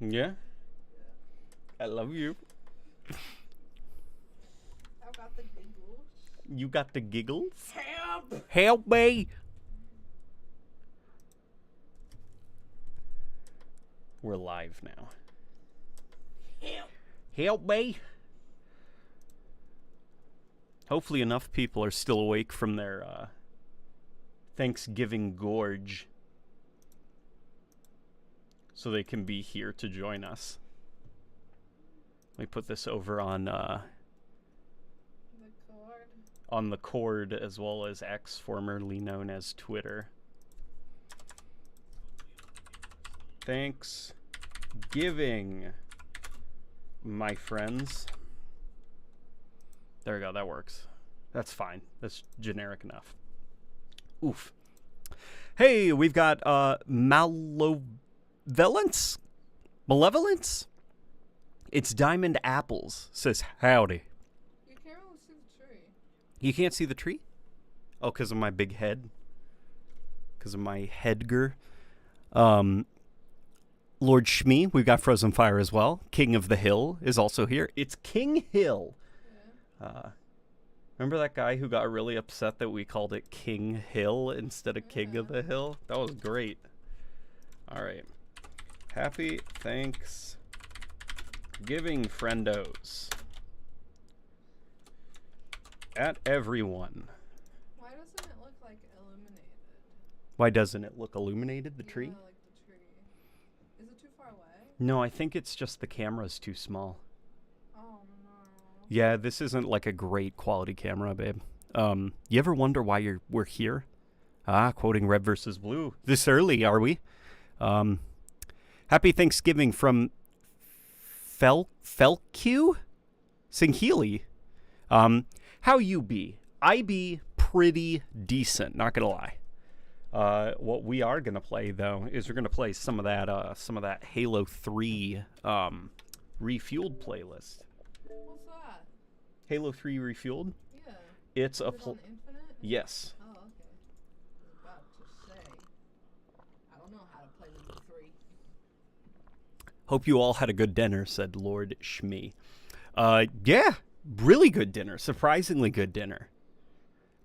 Yeah. I love you. I got the giggles. You got the giggles? Help! Help me! We're live now. Help! Help me! Hopefully enough people are still awake from their Thanksgiving gorge so they can be here to join us. Let me put this over on The cord. on the cord, as well as X, formerly known as Twitter. Thanksgiving, my friends. There we go, that works. That's fine. That's generic enough. Oof. Hey, we've got Malevolence? Malevolence? It's Diamond Apples, says howdy. You can't really see the tree. You can't see the tree? Oh, because of my big head? Because of my headgear? Lord Shmi, we've got Frozen Fire as well. King of the Hill is also here. It's King Hill. Yeah. Remember that guy who got really upset that we called it King Hill instead of King of the Hill? That was great. All right. Happy Thanksgiving, friendos. At everyone. Why doesn't it look like illuminated? Why doesn't it look illuminated, the tree? Yeah, like the tree. Is it too far away? No, I think it's just the camera's too small. Oh no. Yeah, this isn't like a great quality camera, babe. You ever wonder why we're here? Quoting Red versus Blue. This early, are we? Happy Thanksgiving from Felq? Singhealy. How you be? I be pretty decent, not gonna lie. What we are gonna play though is we're gonna play some of that Halo 3 refueled playlist. What's that? Halo 3 refueled? Yeah. It's Is a it on Infinite? yes. Oh, okay. I was about to say. I don't know how to play number 3. Hope you all had a good dinner, said Lord Shmi. Yeah, really good dinner. Surprisingly good dinner.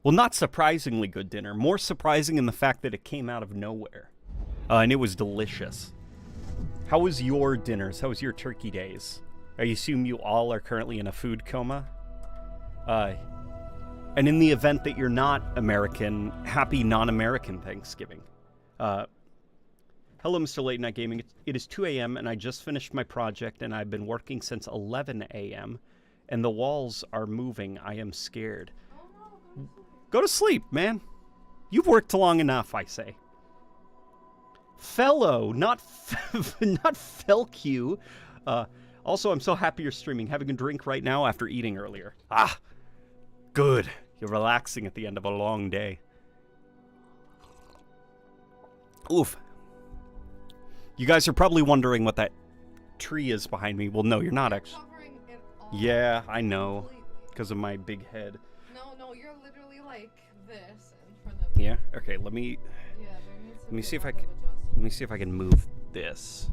Well, not surprisingly good dinner. More surprising in the fact that it came out of nowhere. And it was delicious. How was your dinners? How was your turkey days? I assume you all are currently in a food coma. And in the event that you're not American, happy non-American Thanksgiving. Hello, Mr. Late Night Gaming. It is 2 a.m. and I just finished my project and I've been working since 11 a.m. and the walls are moving. I am scared. Oh no, Go to sleep, man. You've worked long enough, I say. Fellow, not Felq. Also, I'm so happy you're streaming. Having a drink right now after eating earlier. Good. You're relaxing at the end of a long day. Oof. You guys are probably wondering what that tree is behind me. Well, no, you're not actually. covering it all. Yeah, I know. Completely. Because of my big head. No, you're literally like this in front of it. Yeah? Okay, let me Yeah, there needs to Let me be see a if I lot of can- adjustment. let me see if I can move this.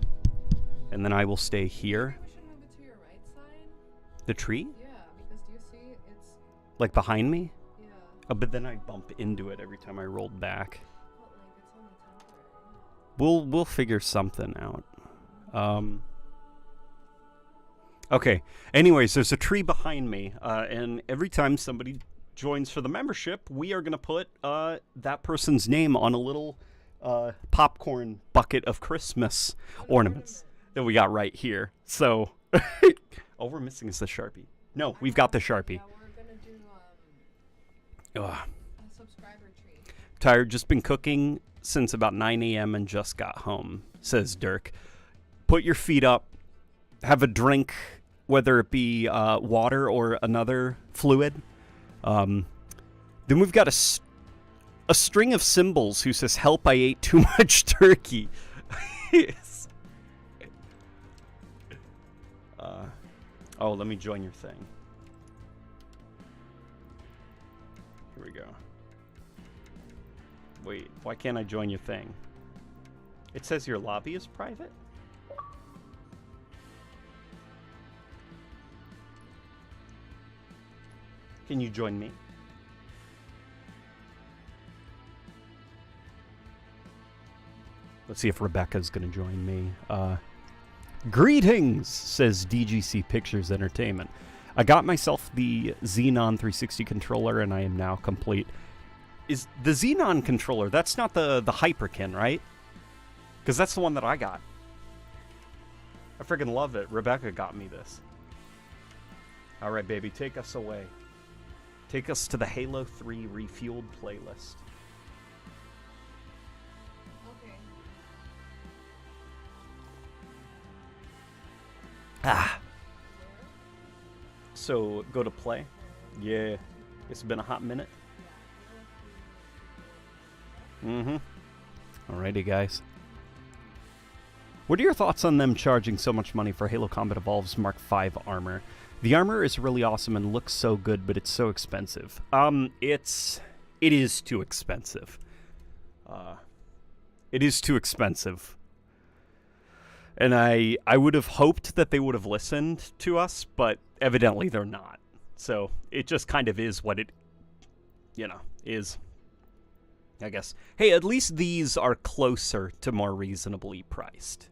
And then I will stay here. Maybe we should move it to your right side. The tree? Yeah, because do you see it's Like behind me? yeah. Oh, but then I bump into it every time I rolled back. But like it's only temporary. We'll figure something out. Okay. Anyways, there's a tree behind me, and every time somebody joins for the membership, we are gonna put that person's name on a little popcorn bucket of Christmas ornaments that we got right here. So, all we're missing is the Sharpie. No, we've got the Sharpie. Yeah, we're gonna do Ugh. a subscriber tree. Tired, just been cooking since about 9 a.m. and just got home, says Dirk. Put your feet up, have a drink, whether it be water or another fluid. Then we've got a string of symbols who says, help, I ate too much turkey. Yes. Oh, let me join your thing. Here we go. Wait, why can't I join your thing? It says your lobby is private? Can you join me? Let's see if Rebecca's going to join me. Greetings, says DGC Pictures Entertainment. I got myself the Xenon 360 controller, and I am now complete. Is the Xenon controller, that's not the Hyperkin, right? Because that's the one that I got. I freaking love it. Rebecca got me this. All right, baby, take us away. Take us to the Halo 3 Refueled playlist. Okay. Ah. So, go to play. Yeah. It's been a hot minute. Mm-hmm. Alrighty, guys. What are your thoughts on them charging so much money for Halo Combat Evolved's Mark V armor? The armor is really awesome and looks so good, but it's so expensive. It is too expensive. It is too expensive. And I would have hoped that they would have listened to us, but evidently they're not. So it just kind of is what it, is. I guess. Hey, at least these are closer to more reasonably priced.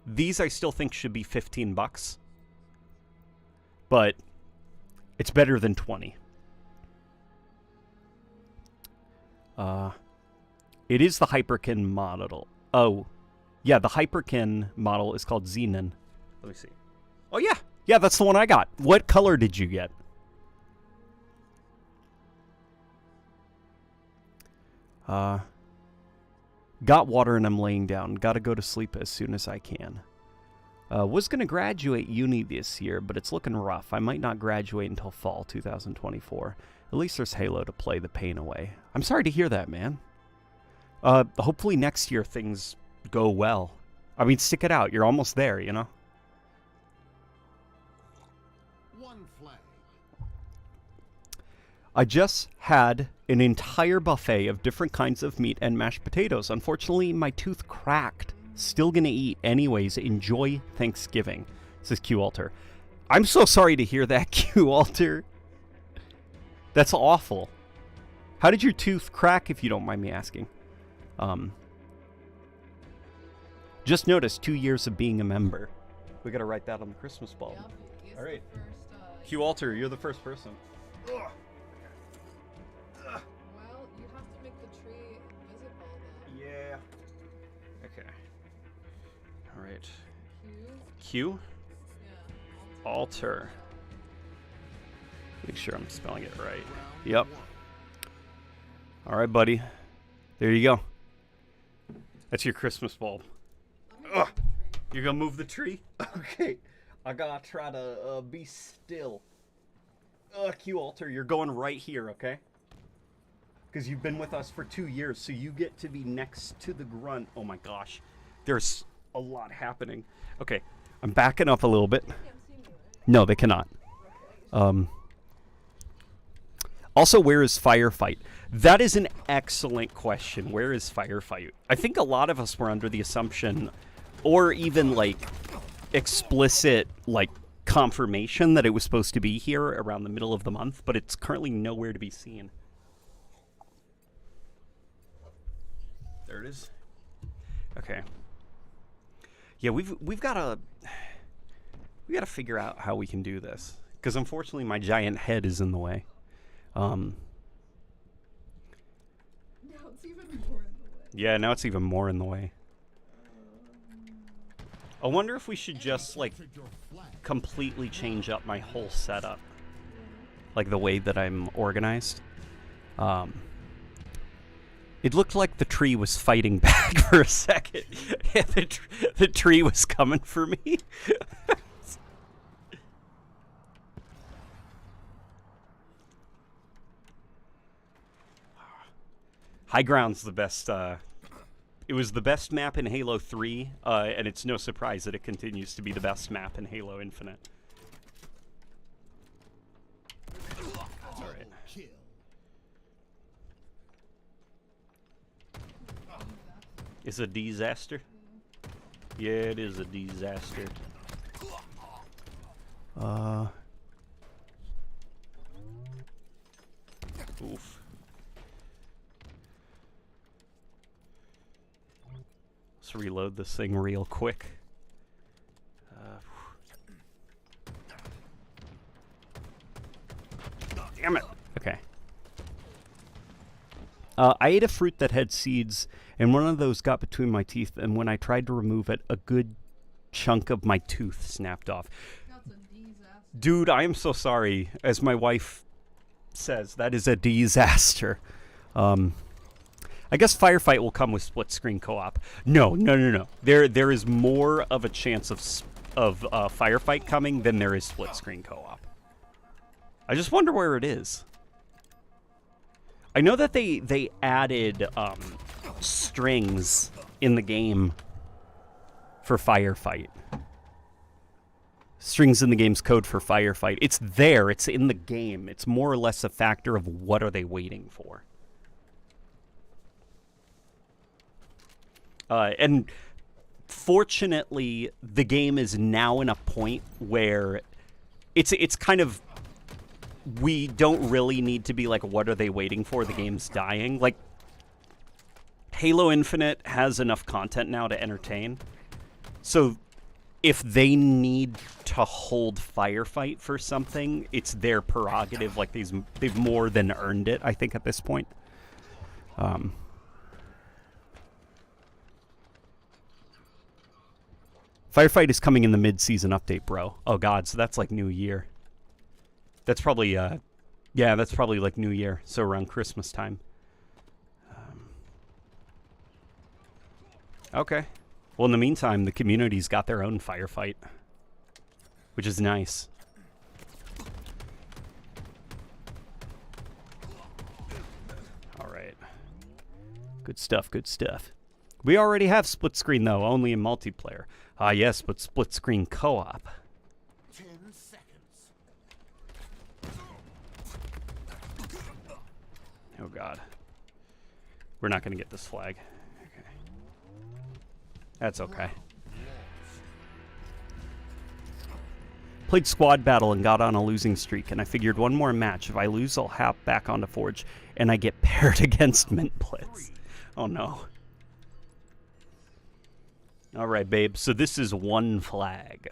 These I still think should be $15. But it's better than 20. It is the Hyperkin model. Oh, yeah, the Hyperkin model is called Xenon. Let me see. Oh, yeah. Yeah, that's the one I got. What color did you get? Got water and I'm laying down. Gotta go to sleep as soon as I can. Was gonna graduate uni this year, but it's looking rough. I might not graduate until fall 2024. At least there's Halo to play the pain away. I'm sorry to hear that, man. Hopefully next year things go well. I mean, stick it out. You're almost there, One flag. I just had an entire buffet of different kinds of meat and mashed potatoes. Unfortunately, my tooth cracked. Still gonna eat anyways. Enjoy Thanksgiving, says Q Alter. I'm so sorry to hear that, Q Alter. That's awful. How did your tooth crack, if you don't mind me asking? Just noticed 2 years of being a member. We gotta write that on the Christmas bulb. Yep, All right. First, Q Alter, you're the first person. well, you have to make the tree invisible then. Yeah. Okay. All right. Q? Q? Yeah. Alter. Make sure I'm spelling it right. Yep. All right, buddy. There you go. That's your Christmas bulb. Ugh. You're gonna move the tree? Okay. I gotta try to be still. Q Alter, you're going right here, okay? Because you've been with us for 2 years, so you get to be next to the Grunt. Oh my gosh. There's a lot happening. Okay. I'm backing up a little bit. No, they cannot. Also, where is Firefight? That is an excellent question. Where is Firefight? I think a lot of us were under the assumption, or even like explicit like confirmation, that it was supposed to be here around the middle of the month, but it's currently nowhere to be seen. There it is. Okay. Yeah, we've got to figure out how we can do this, because unfortunately my giant head is in the way. Now it's even more in the way. Yeah, now it's even more in the way. I wonder if we should just like completely change up my whole setup, like the way that I'm organized. It looked like the tree was fighting back for a second. Yeah, the tree was coming for me. High Ground's the best. It was the best map in Halo 3, and it's no surprise that it continues to be the best map in Halo Infinite. All right. It's a disaster. Yeah, it is a disaster. Oof. Let's reload this thing real quick. Damn it. Okay. I ate a fruit that had seeds, and one of those got between my teeth, and when I tried to remove it, a good chunk of my tooth snapped off. That's a disaster. Dude, I am so sorry. As my wife says, that is a disaster. I guess Firefight will come with split-screen co-op. No. There is more of a chance of Firefight coming than there is split-screen co-op. I just wonder where it is. I know that they added strings in the game for Firefight. Strings in the game's code for Firefight. It's there. It's in the game. It's more or less a factor of what are they waiting for. And fortunately, the game is now in a point where it's kind of, we don't really need to be like, what are they waiting for? The game's dying. Like, Halo Infinite has enough content now to entertain. So if they need to hold Firefight for something, it's their prerogative. Like, they've more than earned it, I think, at this point. Firefight is coming in the mid-season update, bro. Oh, God, so that's like New Year. That's probably, yeah, that's probably like New Year, so around Christmas time. Okay. Well, in the meantime, the community's got their own Firefight, which is nice. All right. Good stuff, good stuff. We already have split screen, though, only in multiplayer. Ah, yes, but split screen co-op. 10 seconds. Oh, God. We're not going to get this flag. Okay. That's okay. Played squad battle and got on a losing streak, and I figured one more match. If I lose, I'll hop back onto Forge, and I get paired against Mint Blitz. Oh, no. All right, babe. So this is one flag.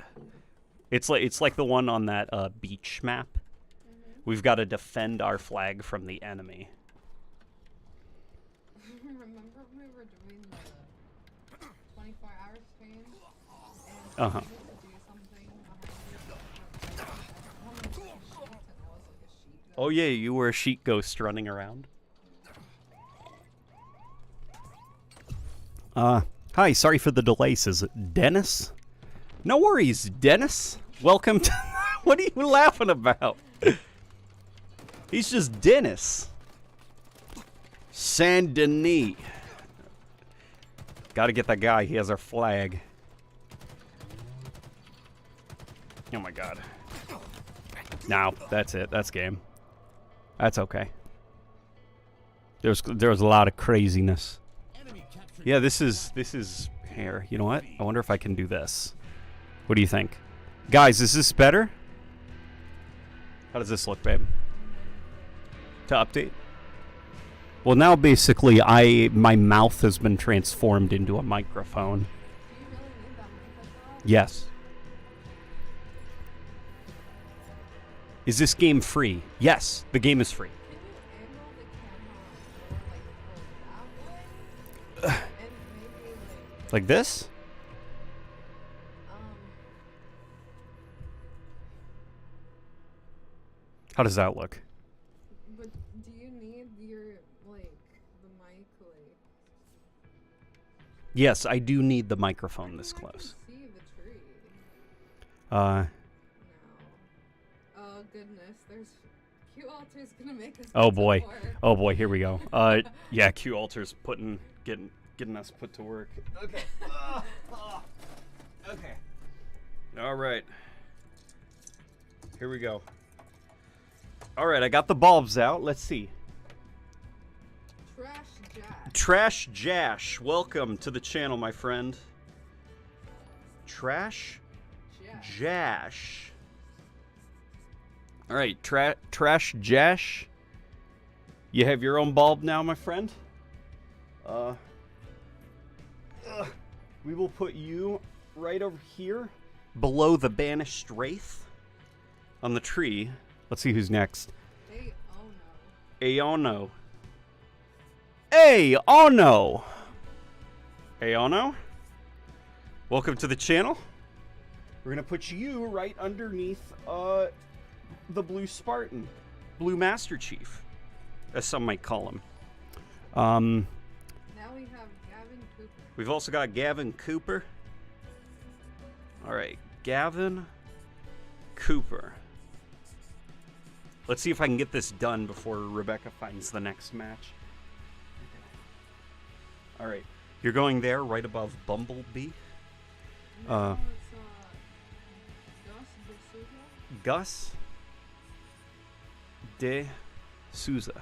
It's like the one on that beach map. Mm-hmm. We've got to defend our flag from the enemy. Remember we were doing the 24-hour stream? Uh-huh. And we had to do something behind you. And I was like a sheet. Oh, yeah, you were a sheet ghost running around. Hi, sorry for the delay, says Dennis. No worries, Dennis. Welcome to... What are you laughing about? He's just Dennis. Saint Denis. Gotta get that guy. He has our flag. Oh my God. No, that's it. That's game. That's okay. There's a lot of craziness. Yeah, this is here. You know what? I wonder if I can do this. What do you think? Guys, is this better? How does this look, babe? To update? Well, now basically my mouth has been transformed into a microphone. Do you really need that microphone? Yes. Is this game free? Yes, the game is free. Can you angle the camera more, like, that way? And maybe, Like this? How does that look? But do you need your, like, the mic, like... Yes, I do need the microphone this I can close. see the tree. Uh, No. Oh, goodness. There's... Q-Alter's gonna make us... oh put to boy. work. Oh boy, here we go. Yeah, Q Alter's getting us put to work. Okay. Okay. All right. Here we go. All right, I got the bulbs out. Let's see. Trash Jack. Trash Jash, welcome to the channel, my friend. Trash Jash. All right, Trash Jash. You have your own bulb now, my friend. We will put you right over here below the banished wraith on the tree. Let's see who's next. Hey, oh no. Aono. Hey, oh no. Aono. Welcome to the channel. We're going to put you right underneath the Blue Spartan. Blue Master Chief, as some might call him. Now we have Gavin Cooper. We've also got Gavin Cooper. All right, Gavin Cooper. Let's see if I can get this done before Rebecca finds the next match. All right, you're going there right above Bumblebee. No, it's Gus de Souza.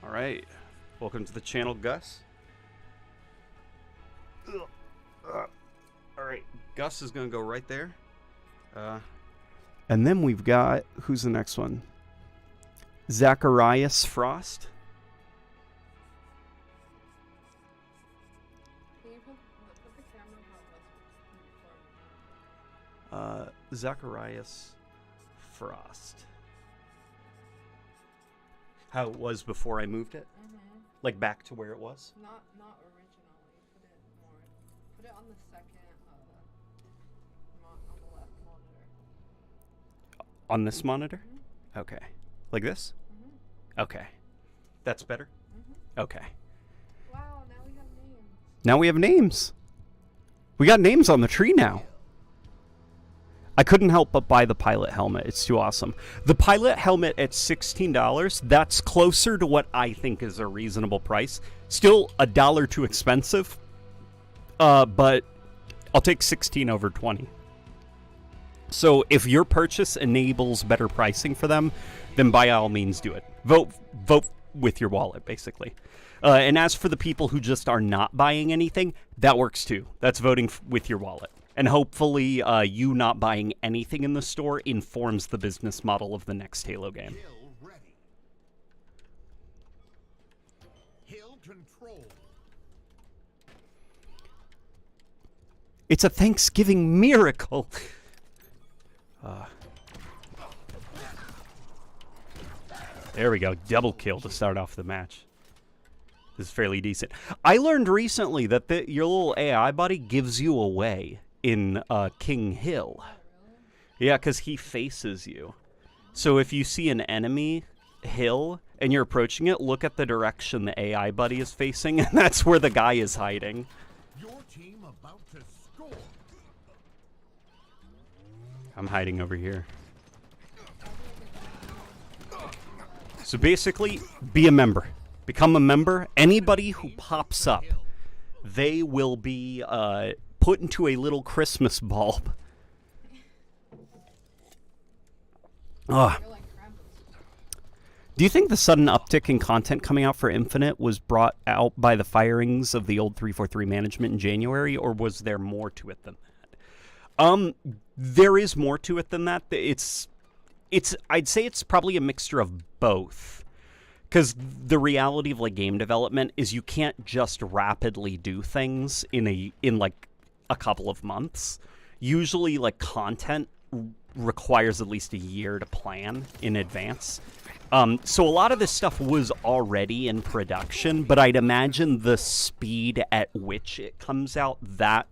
All right, welcome to the channel, Gus. All right, Gus is gonna go right there. And then we've got, who's the next one? Zacharias Frost. Can you put the camera about what's Zacharias Frost. How it was before I moved it? Like back to where it was? Not originally. Put it on the second, on the left monitor. On this monitor? Okay. Like this? Okay. That's better? Okay. Wow, now we have names. Now we have names. We got names on the tree now. I couldn't help but buy the pilot helmet. It's too awesome. The pilot helmet at $16, that's closer to what I think is a reasonable price. Still $1 too expensive. But I'll take 16 over 20. So if your purchase enables better pricing for them, then by all means do it. Vote with your wallet, basically. And as for the people who just are not buying anything, that works too. That's voting with your wallet. And hopefully you not buying anything in the store informs the business model of the next Halo game. Hill ready. Hill control. It's a Thanksgiving miracle. There we go. Double kill to start off the match. This is fairly decent. I learned recently that your little AI buddy gives you away in King Hill. Yeah, because he faces you. So if you see an enemy hill and you're approaching it, look at the direction the AI buddy is facing, and that's where the guy is hiding. Your team about to score. I'm hiding over here. So basically, be a member. Become a member. Anybody who pops up, they will be put into a little Christmas bulb. Ugh. You're like Krampus. Do you think the sudden uptick in content coming out for Infinite was brought out by the firings of the old 343 management in January, or was there more to it than that? There is more to it than that. I'd say it's probably a mixture of both. Because the reality of like game development is you can't just rapidly do things in like a couple of months. Usually like content requires at least a year to plan in advance. So a lot of this stuff was already in production, but I'd imagine the speed at which it comes out, that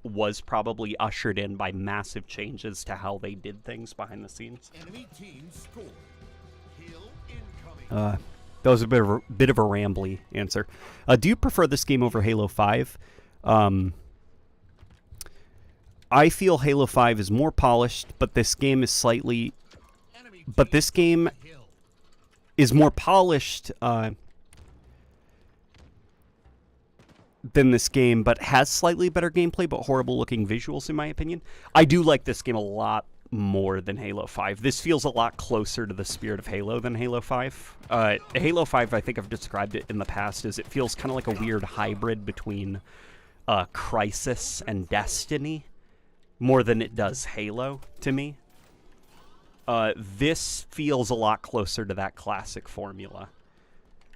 was probably ushered in by massive changes to how they did things behind the scenes. Enemy team scored. Hill incoming. That was a bit of a rambly answer. Do you prefer this game over Halo 5? I feel Halo 5 is more polished, but this game is slightly... But this game is more polished than this game, but has slightly better gameplay, but horrible-looking visuals, in my opinion. I do like this game a lot more than Halo 5. This feels a lot closer to the spirit of Halo than Halo 5. Halo 5, I think I've described it in the past, as it feels kind of like a weird hybrid between Crysis and Destiny, more than it does Halo, to me. This feels a lot closer to that classic formula.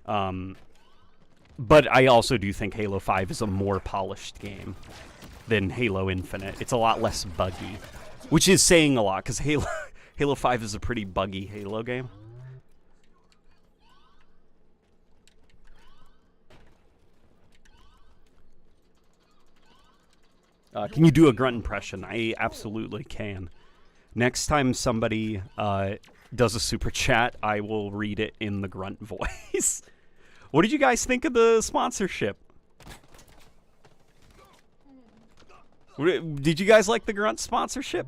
But I also do think Halo 5 is a more polished game than Halo Infinite. It's a lot less buggy, which is saying a lot, because Halo 5 is a pretty buggy Halo game. Can you do a grunt impression? I absolutely can. Next time somebody does a super chat, I will read it in the grunt voice. What did you guys think of the sponsorship? Did you guys like the grunt sponsorship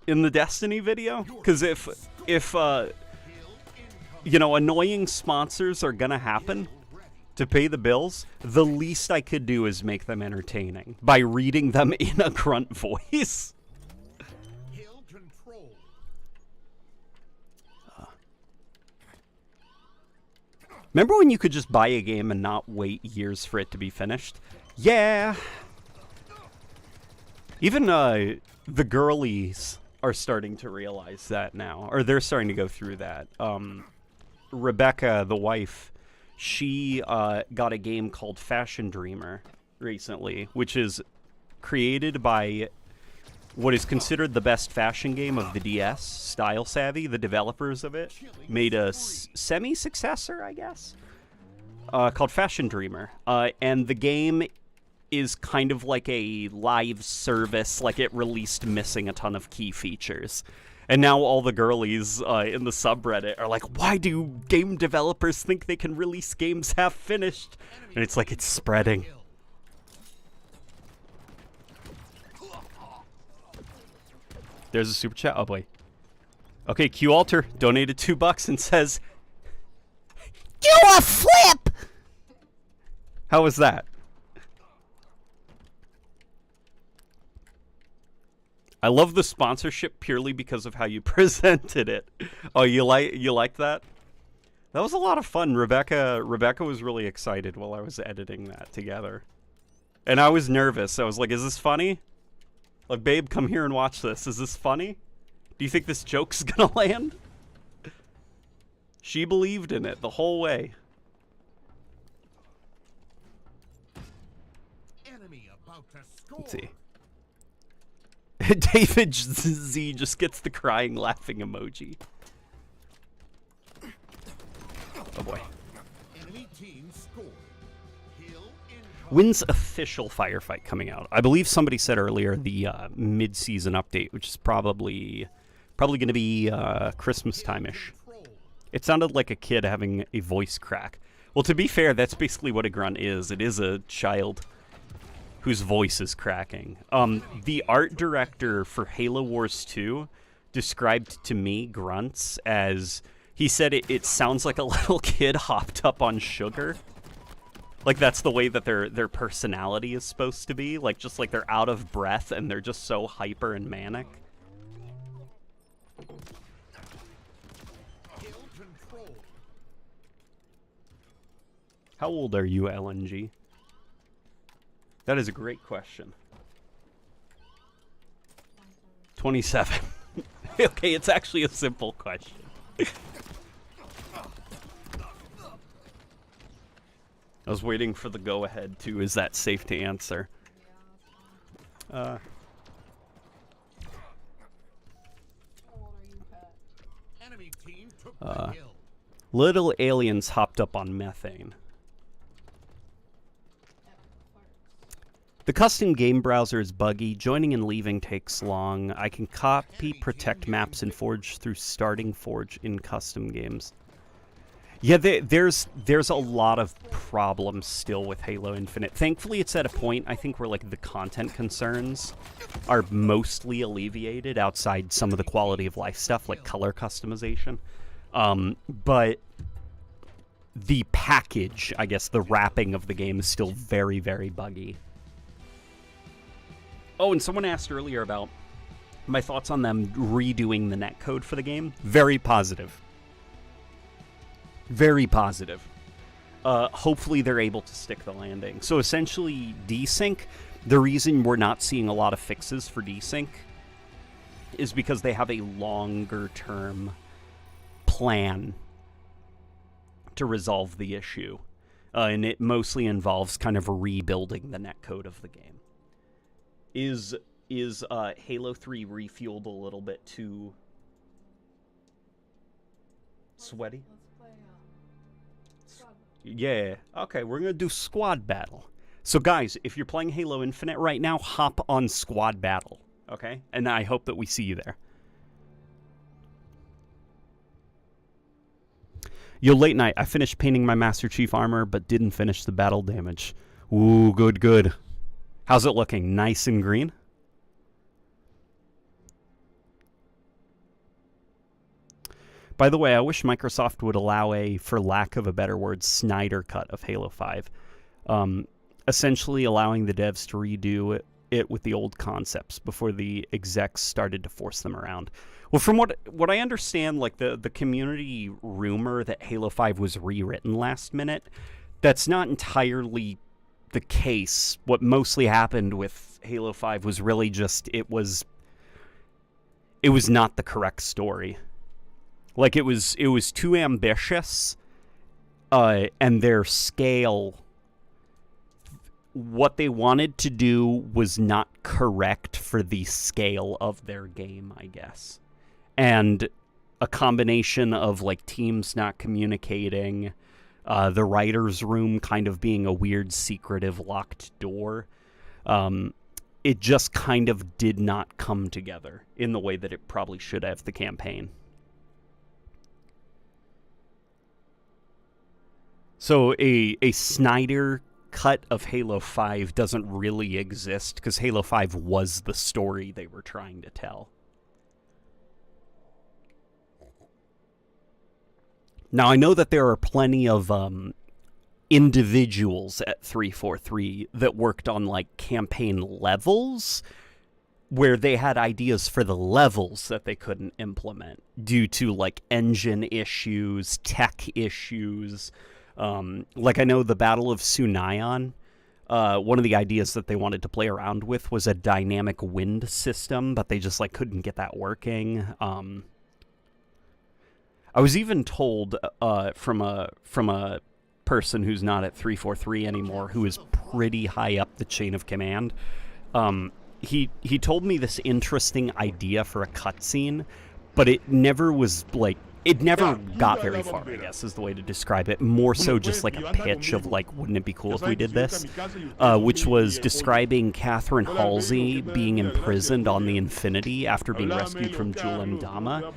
in the Destiny video? Because if you know, annoying sponsors are gonna happen to pay the bills, the least I could do is make them entertaining by reading them in a grunt voice. Remember when you could just buy a game and not wait years for it to be finished? Yeah. Even the girlies are starting to realize that now, or they're starting to go through that. Rebecca, the wife, she got a game called Fashion Dreamer recently, which is created by what is considered the best fashion game of the DS, Style Savvy. The developers of it made a semi-successor, I guess, called Fashion Dreamer. And the game is kind of like a live service, like it released missing a ton of key features. And now all the girlies in the subreddit are like, why do game developers think they can release games half finished? And it's like, it's spreading. There's a super chat. Oh boy. Okay, Q Alter donated $2 and says, "Do a flip." How was that? I love the sponsorship purely because of how you presented it. Oh, you like that? That was a lot of fun. Rebecca was really excited while I was editing that together, and I was nervous. I was like, "Is this funny? Like, babe, come here and watch this. Is this funny? Do you think this joke's gonna land?" She believed in it the whole way. Enemy about to score. Let's see. David Z just gets the crying, laughing emoji. Oh boy. Enemy team scored. Hill incoming. When's official Firefight coming out? I believe somebody said earlier the mid-season update, which is probably going to be Christmas time-ish. Control. It sounded like a kid having a voice crack. Well, to be fair, that's basically what a grunt is. It is a child whose voice is cracking. The art director for Halo Wars 2 described to me grunts as, he said it sounds like a little kid hopped up on sugar. Like, that's the way that their personality is supposed to be. Like, just like they're out of breath and they're just so hyper and manic. Hill control. How old are you, LNG? That is a great question. 27. Okay, it's actually a simple question. I was waiting for the go-ahead, too. Is that safe to answer? How old are you, Pat? Enemy team took the hill. Little aliens hopped up on methane. The custom game browser is buggy. Joining and leaving takes long. I can copy, protect maps, and forge through starting forge in custom games. Yeah, there's a lot of problems still with Halo Infinite. Thankfully, it's at a point, I think, where like the content concerns are mostly alleviated outside some of the quality of life stuff, like color customization. But the package, I guess, the wrapping of the game is still very, very buggy. Oh, and someone asked earlier about my thoughts on them redoing the netcode for the game. Very positive. Very positive. Hopefully they're able to stick the landing. So essentially, desync, the reason we're not seeing a lot of fixes for desync is because they have a longer-term plan to resolve the issue. And it mostly involves kind of rebuilding the netcode of the game. Is Halo 3 refueled a little bit too sweaty? Let's play squad. Yeah. Okay, we're going to do squad battle. So guys, if you're playing Halo Infinite right now, hop on squad battle, okay? And I hope that we see you there. Yo, late night. I finished painting my Master Chief armor, but didn't finish the battle damage. Ooh, good, good. How's it looking? Nice and green? By the way, I wish Microsoft would allow a, for lack of a better word, Snyder cut of Halo 5. Essentially allowing the devs to redo it with the old concepts before the execs started to force them around. Well, from what I understand, like the community rumor that Halo 5 was rewritten last minute, that's not entirely the case. What mostly happened with Halo 5 was really just it was not the correct story. Like it was too ambitious, and their scale, what they wanted to do was not correct for the scale of their game, I guess. And a combination of like teams not communicating, the writer's room kind of being a weird secretive locked door, it just kind of did not come together in the way that it probably should have, the campaign. So a Snyder cut of Halo 5 doesn't really exist because Halo 5 was the story they were trying to tell. Now, I know that there are plenty of individuals at 343 that worked on, like, campaign levels where they had ideas for the levels that they couldn't implement due to, like, engine issues, tech issues. Like, I know the Battle of Sunayon, one of the ideas that they wanted to play around with was a dynamic wind system, but they just, like, couldn't get that working. I was even told from a person who's not at 343 anymore, who is pretty high up the chain of command. He told me this interesting idea for a cutscene, but it never was like it never got very far, I guess, is the way to describe it. More so just like a pitch of like, wouldn't it be cool if we did this? Which was describing Catherine Halsey being imprisoned on the Infinity after being rescued from Julem Dama.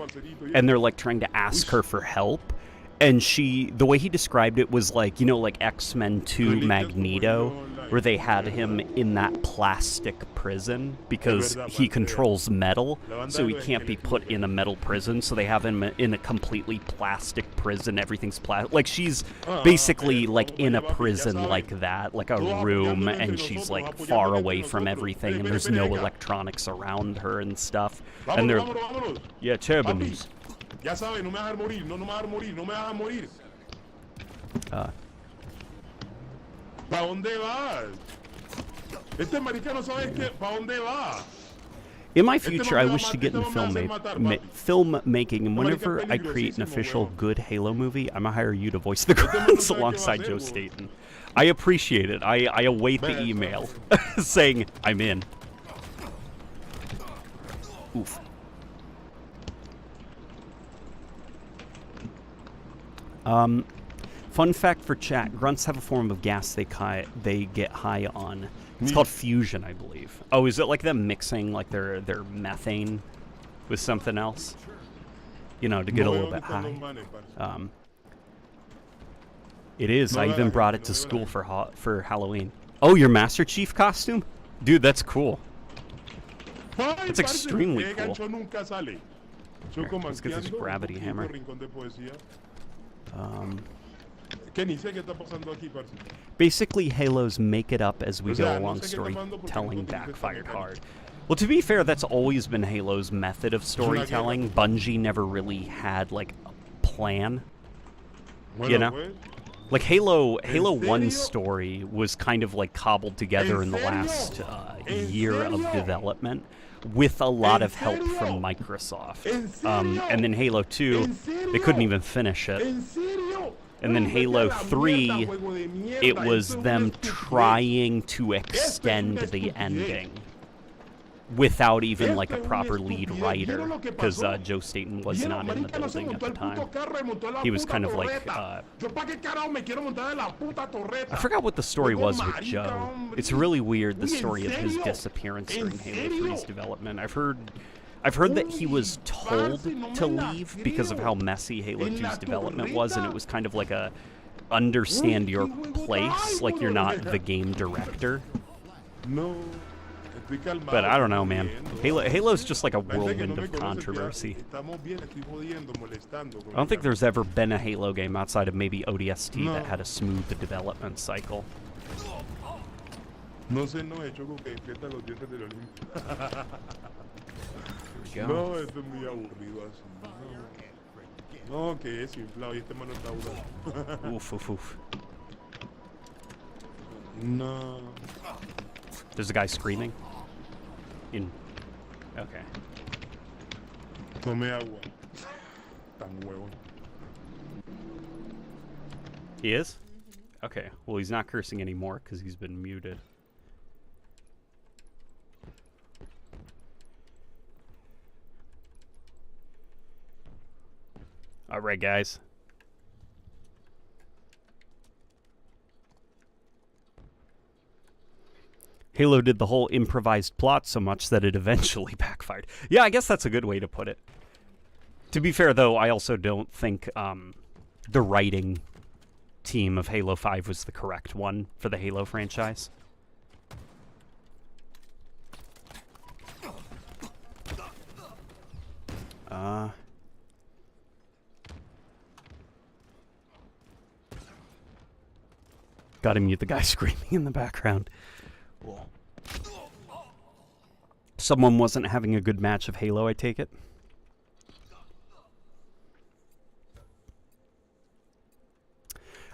And they're like trying to ask her for help. And the way he described it was like, you know, like X-Men 2 Magneto, where they had him in that plastic prison because he controls metal, so he can't be put in a metal prison, so they have him in a completely plastic prison. Everything's plastic. Like, she's basically like in a prison like that, like a room, and she's like far away from everything, and there's no electronics around her and stuff. And they're, yeah, turbines. Ya sabes, no me vas a morir, no me vas a morir, no me vas a morir. ¿Pa dónde vas? Este marica no sabe pa dónde va. In my future, I wish to get into filmmaking, and whenever I create an official good Halo movie, I'm gonna hire you to voice the grunts alongside Joe Staten. I appreciate it. I await the email saying I'm in. Oof. Fun fact for chat, grunts have a form of gas they get high on. It's called fusion, I believe. Oh, is it like them mixing like their methane with something else? You know, to get a little bit high. It is. I even brought it to school for Halloween. Oh, your Master Chief costume? Dude, that's cool. It's extremely cool. Here, let's get this gravity hammer. Basically, Halo's make it up as we go along storytelling backfired hard. Well, to be fair, that's always been Halo's method of storytelling. Bungie never really had, like, a plan, you know? Like Halo 1's story was kind of like cobbled together in the last year of development with a lot of help from Microsoft. And then Halo 2, they couldn't even finish it. And then Halo 3, it was them trying to extend the ending without even like a proper lead writer, because Joe Staten was not in the building at the time. He was kind of like I forgot what the story was with Joe. It's really weird, the story of his disappearance during Halo 3's development. I've heard that he was told to leave because of how messy Halo 2's development was, and it was kind of like a understand your place, like you're not the game director. But I don't know, man. Halo's just like a whirlwind of controversy. I don't think there's ever been a Halo game outside of maybe ODST that had a smooth development cycle. Here we go. Oof, oof, oof. No. There's a guy screaming. Okay. Tome agua. Tan huevo. He is? Okay. Well, he's not cursing anymore because he's been muted. All right, guys. Halo did the whole improvised plot so much that it eventually backfired. Yeah, I guess that's a good way to put it. To be fair, though, I also don't think the writing team of Halo 5 was the correct one for the Halo franchise. Gotta mute the guy screaming in the background. Whoa. Someone wasn't having a good match of Halo, I take it?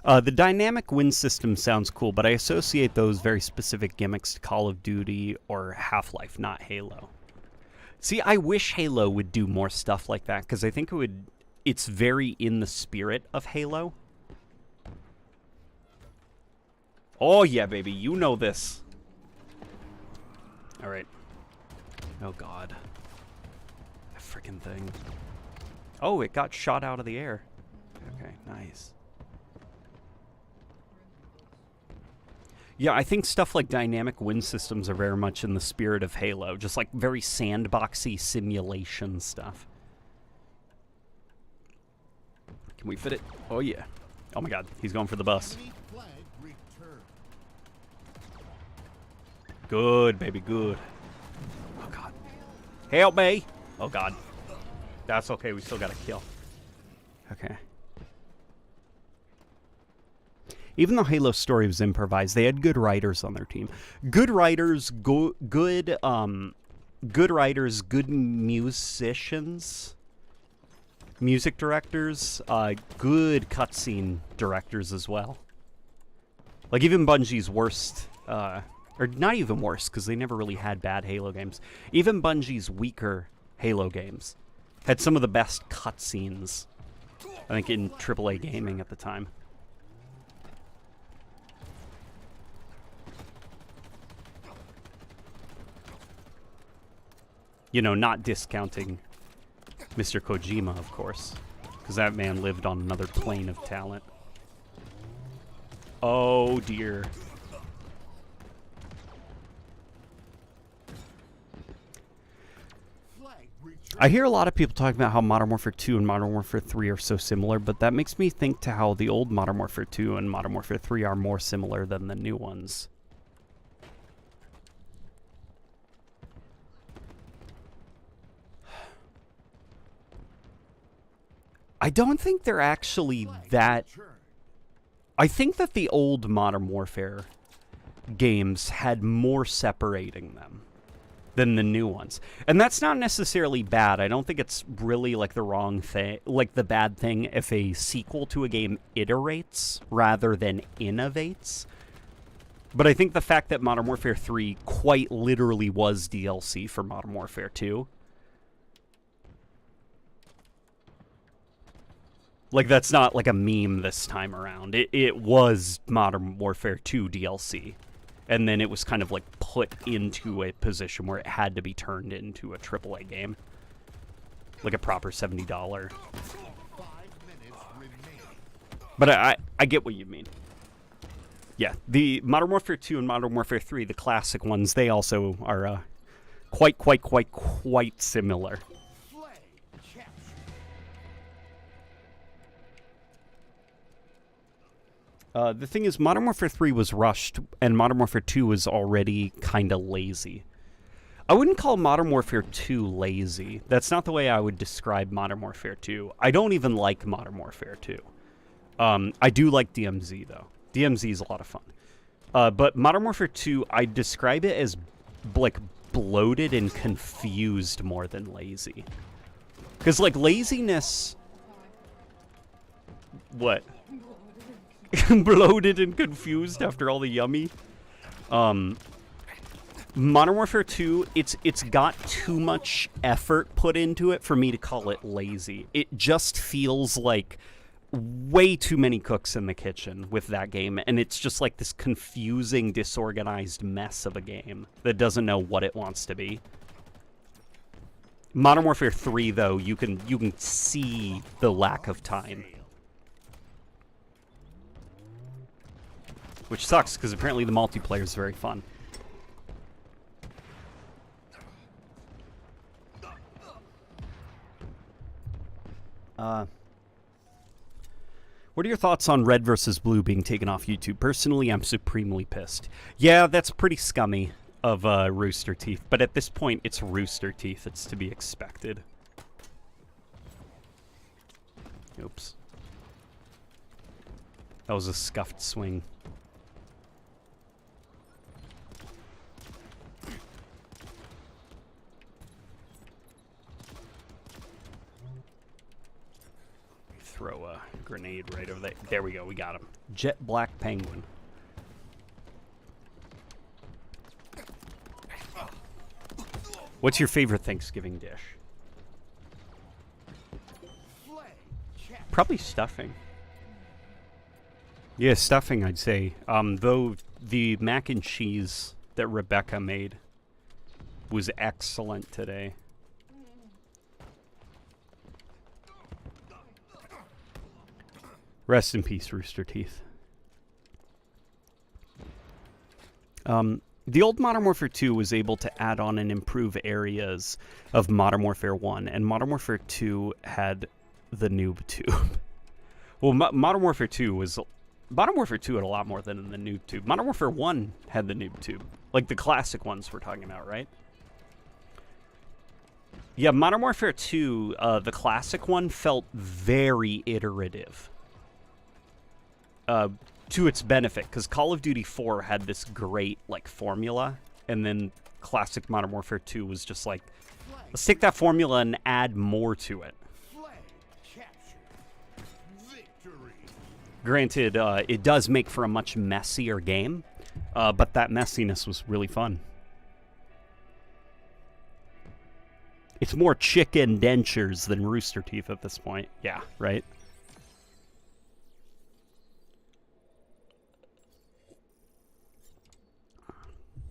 The dynamic win system sounds cool, but I associate those very specific gimmicks to Call of Duty or Half-Life, not Halo. See, I wish Halo would do more stuff like that, because I think it's very in the spirit of Halo. Oh yeah, baby, you know this. Alright. Oh god. That freaking thing. Oh, it got shot out of the air. Okay, nice. Yeah, I think stuff like dynamic win systems are very much in the spirit of Halo. Just like very sandboxy simulation stuff. Can we fit it? Oh yeah. Oh my god, he's going for the bus. Good, baby, good. Oh, God. Help me! Oh, God. That's okay, we still got a kill. Okay. Even though Halo's story was improvised, they had good writers on their team. Good writers, good writers, good musicians, music directors, good cutscene directors as well. Like, even Bungie's worst... or not even worse, because they never really had bad Halo games. Even Bungie's weaker Halo games had some of the best cutscenes, I think, in AAA gaming at the time. You know, not discounting Mr. Kojima, of course, because that man lived on another plane of talent. Oh, dear. I hear a lot of people talking about how Modern Warfare 2 and Modern Warfare 3 are so similar, but that makes me think to how the old Modern Warfare 2 and Modern Warfare 3 are more similar than the new ones. I don't think they're actually that... I think that the old Modern Warfare games had more separating them. than the new ones. And that's not necessarily bad. I don't think it's really like the wrong thing, like the bad thing if a sequel to a game iterates rather than innovates. But I think the fact that Modern Warfare 3 quite literally was DLC for Modern Warfare 2. Like, that's not like a meme this time around. It was Modern Warfare 2 DLC. And then it was kind of like put into a position where it had to be turned into a AAA game. Like a proper $70. 5 minutes remain. But I get what you mean. Yeah, the Modern Warfare 2 and Modern Warfare 3, the classic ones, they also are quite similar. Flag capture. The thing is, Modern Warfare 3 was rushed, and Modern Warfare 2 was already kind of lazy. I wouldn't call Modern Warfare 2 lazy. That's not the way I would describe Modern Warfare 2. I don't even like Modern Warfare 2. I do like DMZ, though. DMZ is a lot of fun. But Modern Warfare 2, I describe it as, like, bloated and confused more than lazy. Because, like, laziness... What? Bloated and confused after all the yummy. Modern Warfare 2, it's got too much effort put into it for me to call it lazy. It just feels like way too many cooks in the kitchen with that game, and it's just like this confusing, disorganized mess of a game that doesn't know what it wants to be. Modern Warfare 3, though, you can see the lack of time. Which sucks, because apparently the multiplayer is very fun. What are your thoughts on Red versus Blue being taken off YouTube? Personally, I'm supremely pissed. Yeah, that's pretty scummy of Rooster Teeth, but at this point, it's Rooster Teeth. It's to be expected. Oops. That was a scuffed swing. Throw a grenade right over there. There we go, we got him. Jet Black Penguin. What's your favorite Thanksgiving dish? Flag capture. Probably stuffing. Yeah, stuffing, I'd say. Though the mac and cheese that Rebecca made was excellent today. Rest in peace, Rooster Teeth. The old Modern Warfare 2 was able to add on and improve areas of Modern Warfare 1, and Modern Warfare 2 had the noob tube. Well, Modern Warfare 2 had a lot more than the noob tube. Modern Warfare 1 had the noob tube. Like the classic ones we're talking about, right? Yeah, Modern Warfare 2, the classic one, felt very iterative. To its benefit, because Call of Duty 4 had this great, like, formula, and then classic Modern Warfare 2 was just like, let's take that formula and add more to it. Flag capture. Victory. Granted, it does make for a much messier game, but that messiness was really fun. It's more chicken dentures than Rooster Teeth at this point. Yeah, right?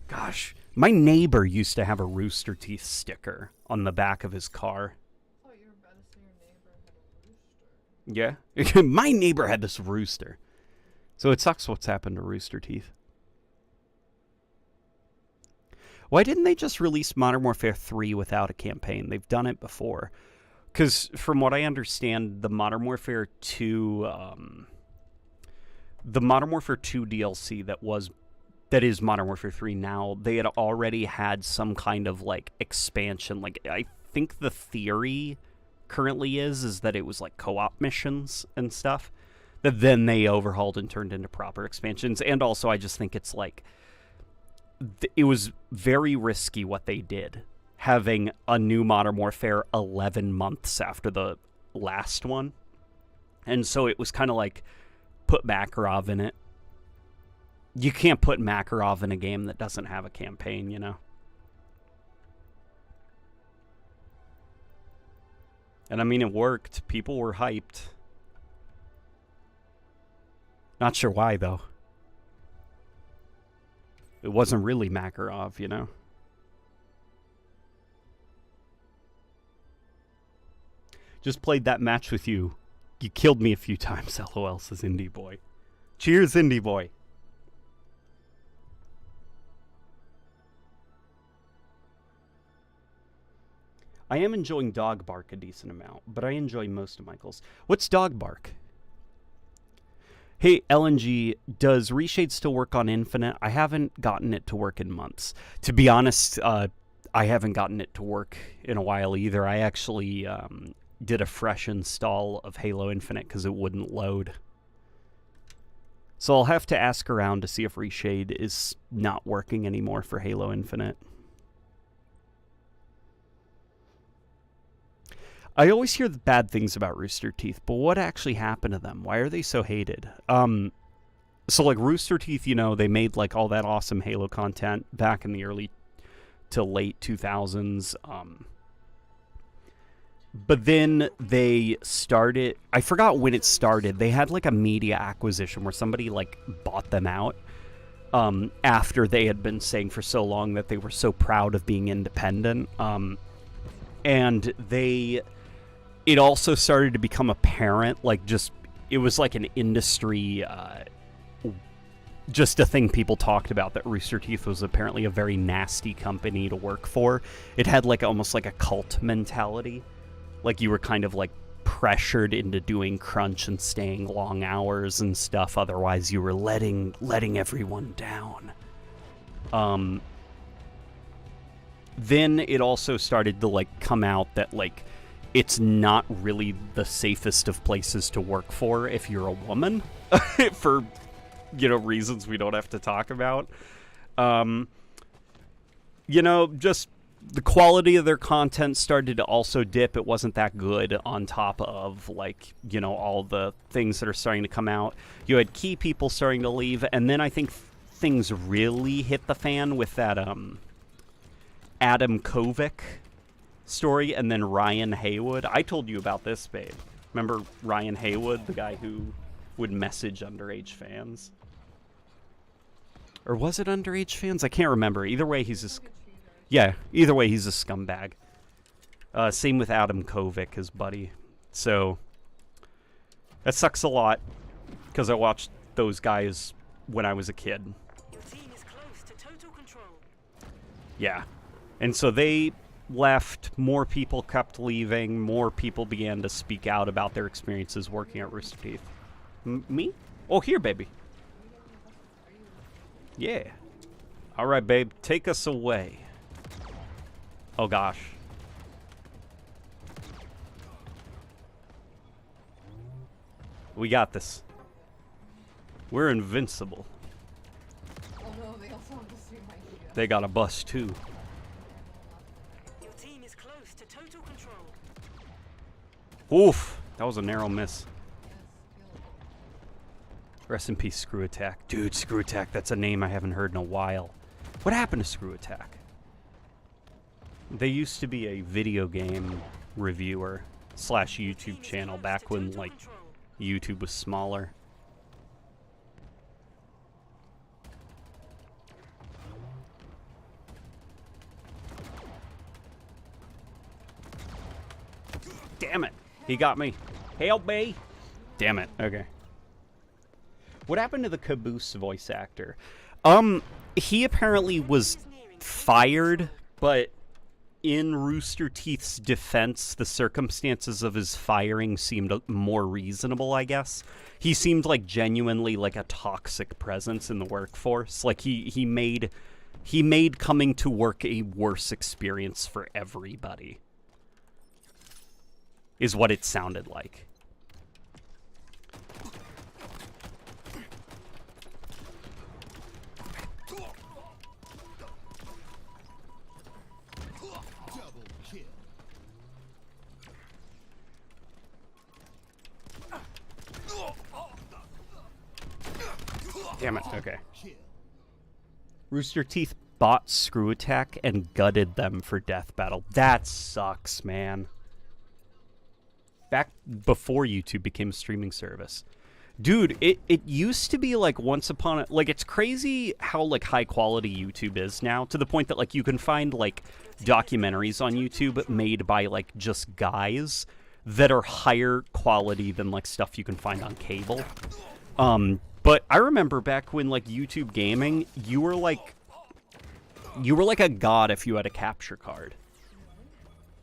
Gosh, my neighbor used to have a Rooster Teeth sticker on the back of his car. I thought you were about to say your neighbor had a rooster. Yeah? My neighbor had this rooster. So it sucks what's happened to Rooster Teeth. Why didn't they just release Modern Warfare 3 without a campaign? They've done it before. Because from what I understand, the Modern Warfare 2... the Modern Warfare 2 DLC that is Modern Warfare 3 now, they had already had some kind of, like, expansion. Like, I think the theory currently is that it was, like, co-op missions and stuff that then they overhauled and turned into proper expansions. And also, I just think it's, like, it was very risky what they did, having a new Modern Warfare 11 months after the last one. And so it was kind of like, put Makarov in it. You can't put Makarov in a game that doesn't have a campaign, you know? And I mean, it worked. People were hyped. Not sure why, though. It wasn't really Makarov, you know? Just played that match with you. You killed me a few times, LOL, says Indie Boy. Cheers, Indie Boy. I am enjoying Dog Bark a decent amount, but I enjoy most of Michael's. What's Dog Bark? Hey, LNG, does Reshade still work on Infinite? I haven't gotten it to work in months. To be honest, I haven't gotten it to work in a while either. I actually did a fresh install of Halo Infinite because it wouldn't load. So I'll have to ask around to see if Reshade is not working anymore for Halo Infinite. I always hear the bad things about Rooster Teeth, but what actually happened to them? Why are they so hated? So like Rooster Teeth, you know, they made like all that awesome Halo content back in the early to late 2000s. But then they started, I forgot when it started. They had like a media acquisition where somebody like bought them out after they had been saying for so long that they were so proud of being independent. And it also started to become apparent, like just, it was like an industry, just a thing people talked about, that Rooster Teeth was apparently a very nasty company to work for. It had like almost like a cult mentality. Like you were kind of like pressured into doing crunch and staying long hours and stuff. Otherwise you were letting everyone down. Then it also started to like come out that like it's not really the safest of places to work for if you're a woman for, you know, reasons we don't have to talk about. You know, just the quality of their content started to also dip. It wasn't that good on top of like, you know, all the things that are starting to come out. You had key people starting to leave, and then I think things really hit the fan with that Adam Kovic story, and then Ryan Haywood. I told you about this, babe. Remember Ryan Haywood, the guy who would message underage fans? Or was it underage fans? I can't remember. Either way, he's a... Yeah, either way, he's a scumbag. Same with Adam Kovic, his buddy. So, that sucks a lot, because I watched those guys when I was a kid. Your team is close to total control. Yeah. And so they left, more people kept leaving, more people began to speak out about their experiences working at Rooster Teeth. Me? Oh, here, baby. Yeah. All right, babe, take us away. Oh, gosh. We got this. We're invincible. Oh no, they also want to see my video. They got a bus, too. Your team is close to total control. Oof. That was a narrow miss. Yes, feel it. Rest in peace, Screw Attack. Dude, Screw Attack, that's a name I haven't heard in a while. What happened to Screw Attack? They used to be a video game reviewer / YouTube channel back when, like, YouTube was smaller. Damn it. He got me. Help me. Damn it. Okay. What happened to the Caboose voice actor? He apparently was fired, but in Rooster Teeth's defense, the circumstances of his firing seemed more reasonable, I guess. He seemed like genuinely like a toxic presence in the workforce. Like he made coming to work a worse experience for everybody. Is what it sounded like. Damn it. Okay. Kill. Rooster Teeth bought Screw Attack and gutted them for Death Battle. That sucks, man. Back before YouTube became a streaming service. Dude, it used to be like once upon a... Like, it's crazy how, like, high quality YouTube is now, to the point that, like, you can find, like, documentaries on YouTube made by, like, just guys that are higher quality than, like, stuff you can find on cable. But I remember back when, like, YouTube gaming, you were like a god if you had a capture card.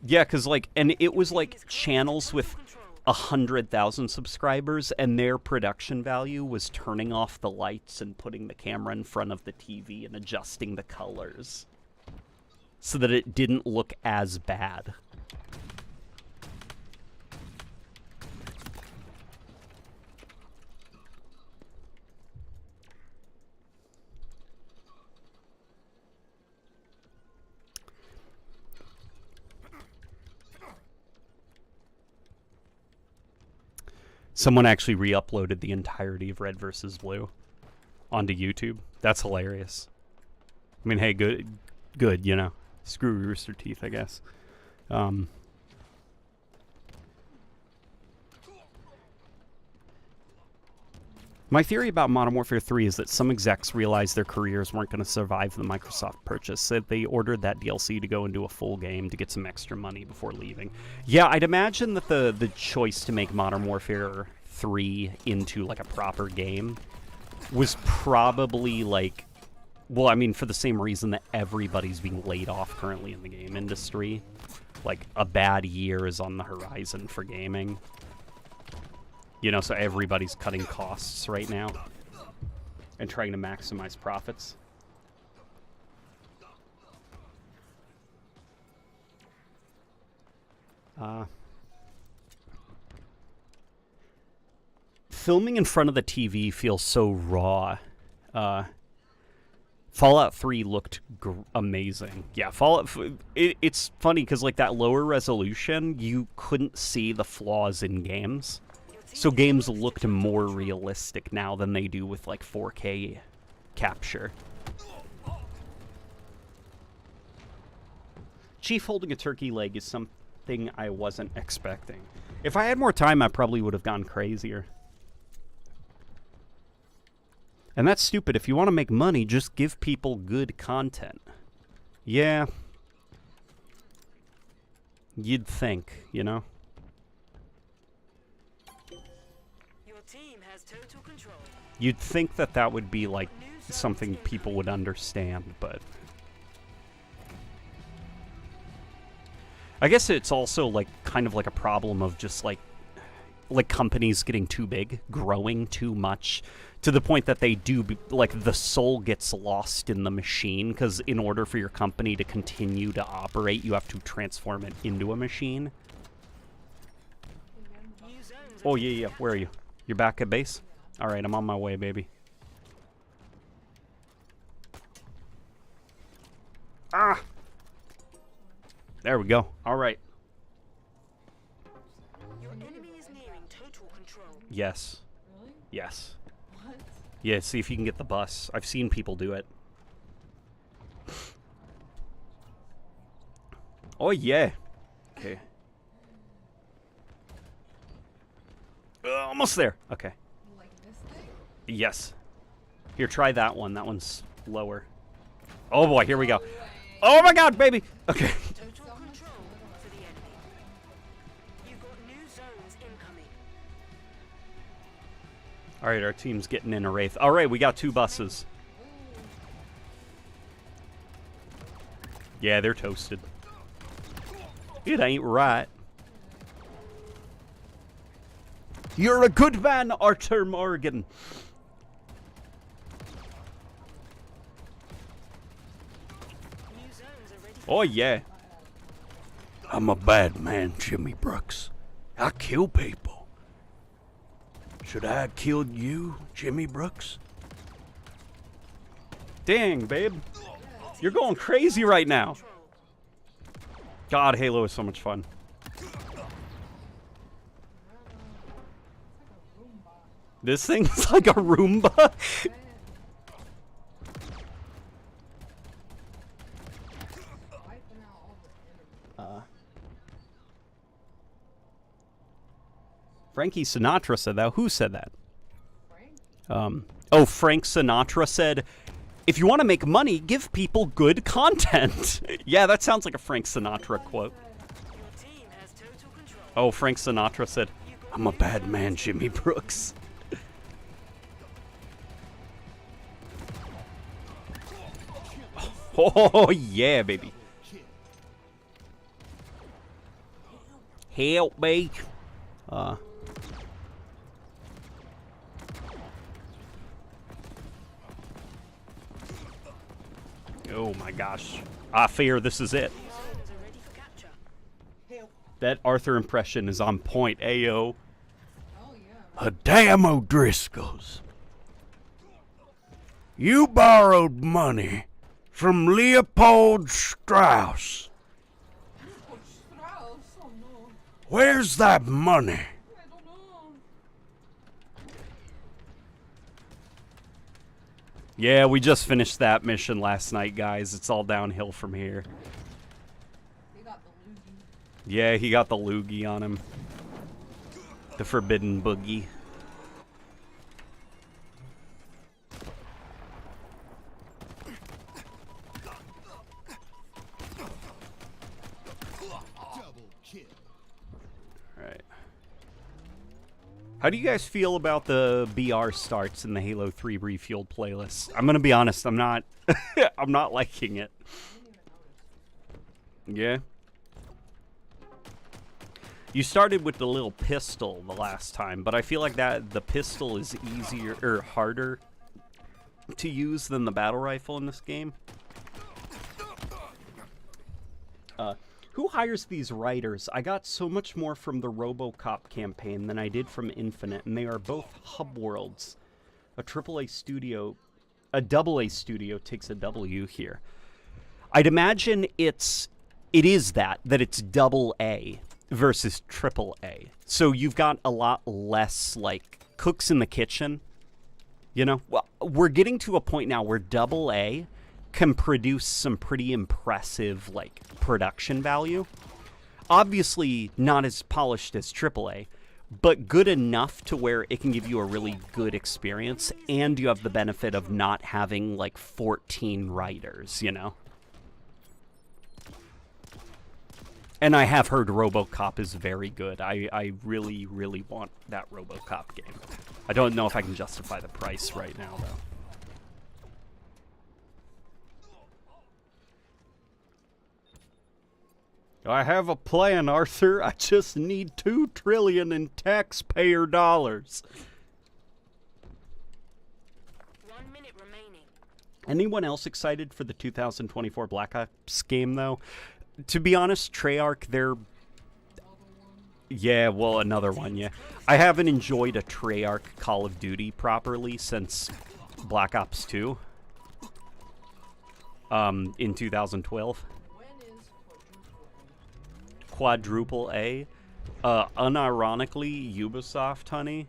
Yeah, because, like, and it was, like, channels with 100,000 subscribers, and their production value was turning off the lights and putting the camera in front of the TV and adjusting the colors so that it didn't look as bad. Someone actually re-uploaded the entirety of Red vs. Blue onto YouTube. That's hilarious. I mean, hey, good, you know. Screw Rooster Teeth, I guess. My theory about Modern Warfare 3 is that some execs realized their careers weren't going to survive the Microsoft purchase, so they ordered that DLC to go into a full game to get some extra money before leaving. Yeah, I'd imagine that the choice to make Modern Warfare 3 into, like, a proper game was probably, like... Well, I mean, for the same reason that everybody's being laid off currently in the game industry. Like, a bad year is on the horizon for gaming. You know, so everybody's cutting costs right now and trying to maximize profits. Filming in front of the TV feels so raw. Fallout 3 looked amazing. Yeah, it's funny because, like, that lower resolution, you couldn't see the flaws in games. So games looked more realistic now than they do with, like, 4K capture. Chief holding a turkey leg is something I wasn't expecting. If I had more time, I probably would have gone crazier. And that's stupid. If you want to make money, just give people good content. Yeah. You'd think, you know? Team has total control. You'd think that that would be, like, something people would understand, but... I guess it's also, like, kind of like a problem of just, like companies getting too big, growing too much, to the point that they do, like, the soul gets lost in the machine, because in order for your company to continue to operate, you have to transform it into a machine. Oh, yeah, where are you? You're back at base? Alright, I'm on my way, baby. Ah! There we go. Alright. Your enemy is nearing total control. Yes. Really? Yes. What? Yeah, see if you can get the bus. I've seen people do it. Oh, yeah. Okay. Almost there. Okay. Like this thing? Yes. Here, try that one. That one's lower. Oh, boy. Here we go. No way. Oh, my God, baby. Okay. Total control for the enemy. You've got new zones incoming. All right, our team's getting in a Wraith. All right, we got 2 buses. Yeah, they're toasted. It ain't right. You're a good man, Arthur Morgan. New zones are ready. Oh, yeah. I'm a bad man, Jimmy Brooks. I kill people. Should I have killed you, Jimmy Brooks? Dang, babe. You're going crazy right now. God, Halo is so much fun. This thing's like a Roomba. Frankie Sinatra said that. Who said that? Frank? Oh, Frank Sinatra said, if you want to make money, give people good content. Yeah, that sounds like a Frank Sinatra quote. Your team has total control. Oh, Frank Sinatra said, I'm a bad man, Jimmy Brooks. Oh, yeah, baby. Help me. Oh my gosh. I fear this is it. Zones are ready for capture. That Arthur impression is on point. Ayo. Oh, yeah. A damn O'Driscolls. You borrowed money from Leopold Strauss. Oh, Strauss. Oh, no. Where's that money? I don't know. Yeah, we just finished that mission last night, guys. It's all downhill from here. He got the loogie. Yeah, he got the loogie on him. The forbidden boogie. Double kill. Alright. How do you guys feel about the BR starts in the Halo 3 Refueled playlist? I'm gonna be honest, I'm not I'm not liking it. Yeah. You started with the little pistol the last time, but I feel like that the pistol is easier or harder to use than the battle rifle in this game. Who hires these writers? I got so much more from the RoboCop campaign than I did from Infinite, and they are both hub worlds. A AAA studio, a AA studio takes a W here. I'd imagine it is that it's AA versus AAA. So you've got a lot less like cooks in the kitchen. You know, well, we're getting to a point now where AA can produce some pretty impressive like production value. Obviously not as polished as AAA, but good enough to where it can give you a really good experience, and you have the benefit of not having like 14 writers, you know? And I have heard RoboCop is very good. I really, really want that RoboCop game. I don't know if I can justify the price right now, though. I have a plan, Arthur. I just need $2 trillion in taxpayer dollars. 1 minute remaining. Anyone else excited for the 2024 Black Ops game, though? To be honest, Treyarch, they're... Yeah, well, another one, yeah. I haven't enjoyed a Treyarch Call of Duty properly since Black Ops 2. In 2012. When is Quadruple A? Unironically, Ubisoft, honey,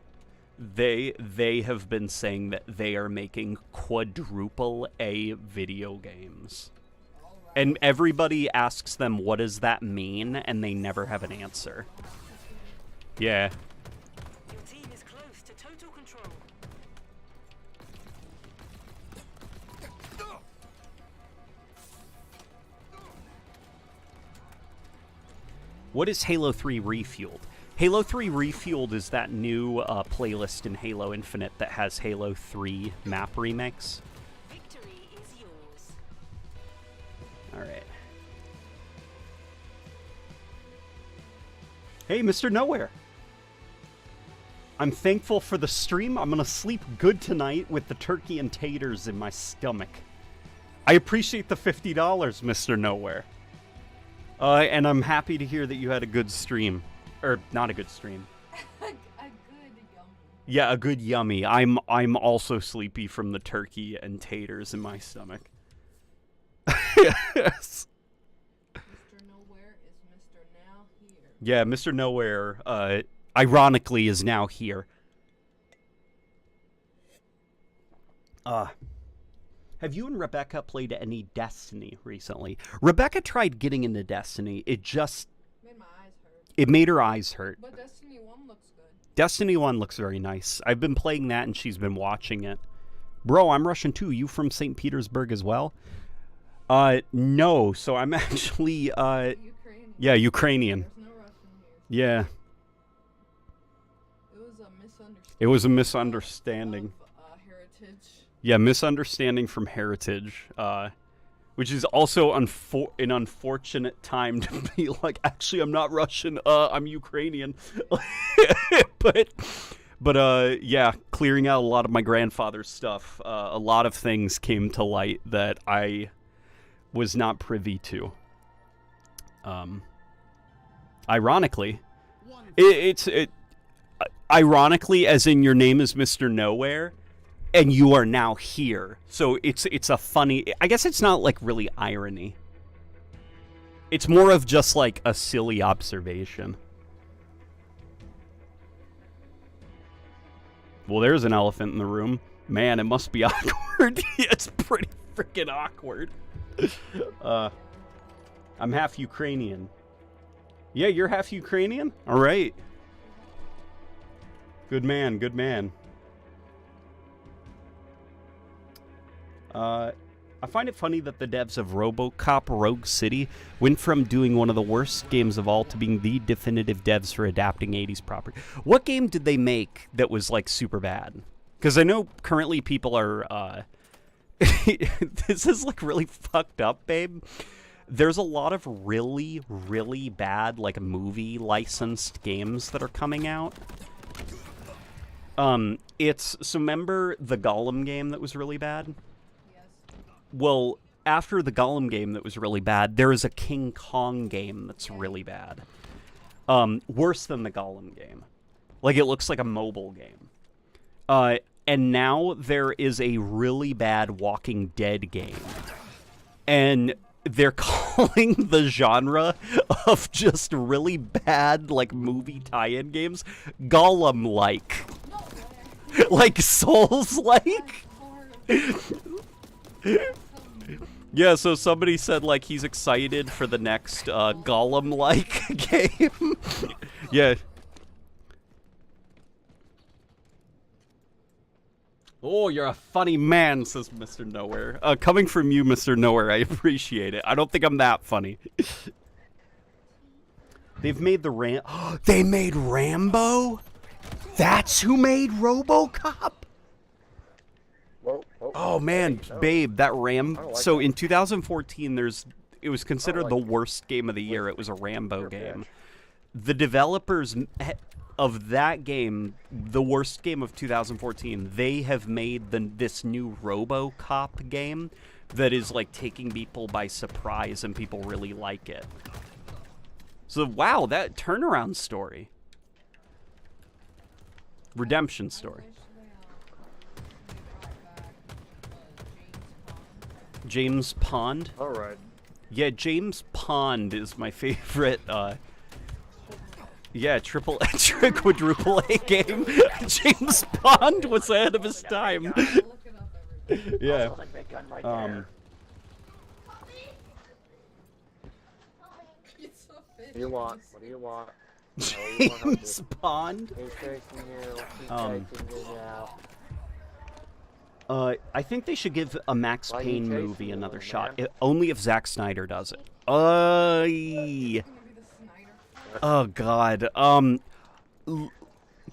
they have been saying that they are making quadruple A video games. And everybody asks them, what does that mean? And they never have an answer. Yeah. Your team is close to total control. What is Halo 3 Refueled? Halo 3 Refueled is that new playlist in Halo Infinite that has Halo 3 map remakes. Victory is yours. Alright. Hey, Mr. Nowhere. I'm thankful for the stream. I'm gonna sleep good tonight with the turkey and taters in my stomach. I appreciate the $50, Mr. Nowhere. And I'm happy to hear that you had a good stream. Or, not a good stream. a good yummy. Yeah, a good yummy. I'm also sleepy from the turkey and taters in my stomach. Yes. Mr. Nowhere is Mr. Now Here. Yeah, Mr. Nowhere, ironically, is now here. Have you and Rebecca played any Destiny recently? Rebecca tried getting into Destiny. It just... Made my eyes hurt. It made her eyes hurt. But Destiny 1 looks good. Destiny 1 looks very nice. I've been playing that, and she's been watching it. Bro, I'm Russian too. You from St. Petersburg as well? No. So I'm actually, Ukrainian. yeah, Ukrainian. There's no Russian here. Yeah. It was a misunderstanding. It was a misunderstanding. Of, heritage. Yeah, misunderstanding from heritage, which is also an unfortunate time to be like, actually, I'm not Russian, I'm Ukrainian. But yeah, clearing out a lot of my grandfather's stuff, a lot of things came to light that I was not privy to. Ironically, ironically, as in your name is Mr. Nowhere, and you are now here. So it's a funny... I guess it's not, like, really irony. It's more of just, like, a silly observation. Well, there's an elephant in the room. Man, it must be awkward. It's pretty freaking awkward. I'm half Ukrainian. Yeah, you're half Ukrainian? All right. Good man, good man. I find it funny that the devs of RoboCop Rogue City went from doing one of the worst games of all to being the definitive devs for adapting 80s property. What game did they make that was, like, super bad? Because I know currently people are, this is, like, really fucked up, babe. There's a lot of really, really bad, like, movie licensed games that are coming out. So remember the Gollum game that was really bad? Well, after the Gollum game that was really bad, there is a King Kong game that's really bad. Worse than the Gollum game. Like, it looks like a mobile game. And now there is a really bad Walking Dead game. And they're calling the genre of just really bad, like, movie tie-in games Gollum-like. Like, Souls-like? Yeah, so somebody said, like, he's excited for the next Gollum-like game. Yeah. Oh, you're a funny man, says Mr. Nowhere. Coming from you, Mr. Nowhere, I appreciate it. I don't think I'm that funny. They've made the They made Rambo? That's who made RoboCop? Oh man, babe, that So in 2014, it was considered the worst game of the year. It was a Rambo game. The developers of that game, the worst game of 2014, they have made this new RoboCop game that is, like, taking people by surprise, and people really like it. So wow, that turnaround story. Redemption story. James Pond. All right. Yeah, James Pond is my favorite. Yeah, quadruple A game. James Pond was ahead of his time. Yeah. What do you want? What do you want? James Pond. He's chasing you. He's chasing you now. I think they should give a Max Why are you Payne chasing movie me, another man? shot. Only if Zack Snyder does it. Oh God.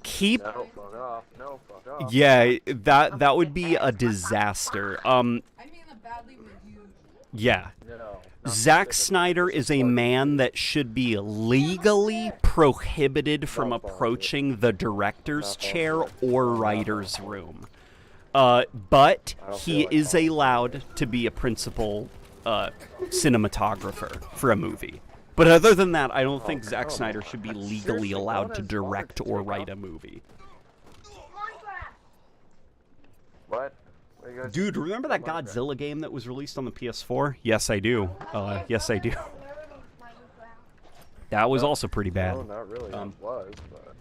Keep. No, fuck off. No, fuck off. Yeah, that would be a disaster. I mean, a badly reviewed. Yeah. No. Zack Snyder is a man that should be legally prohibited from approaching the director's chair or writer's room. But he is allowed to be a principal cinematographer for a movie. But other than that, I don't think Zack Snyder should be legally allowed to direct or write a movie. What? What are you guys Dude, remember that Godzilla game that was released on the PS4? Yes, I do. Yes, I do. That was also pretty bad. No, not really. It was, but...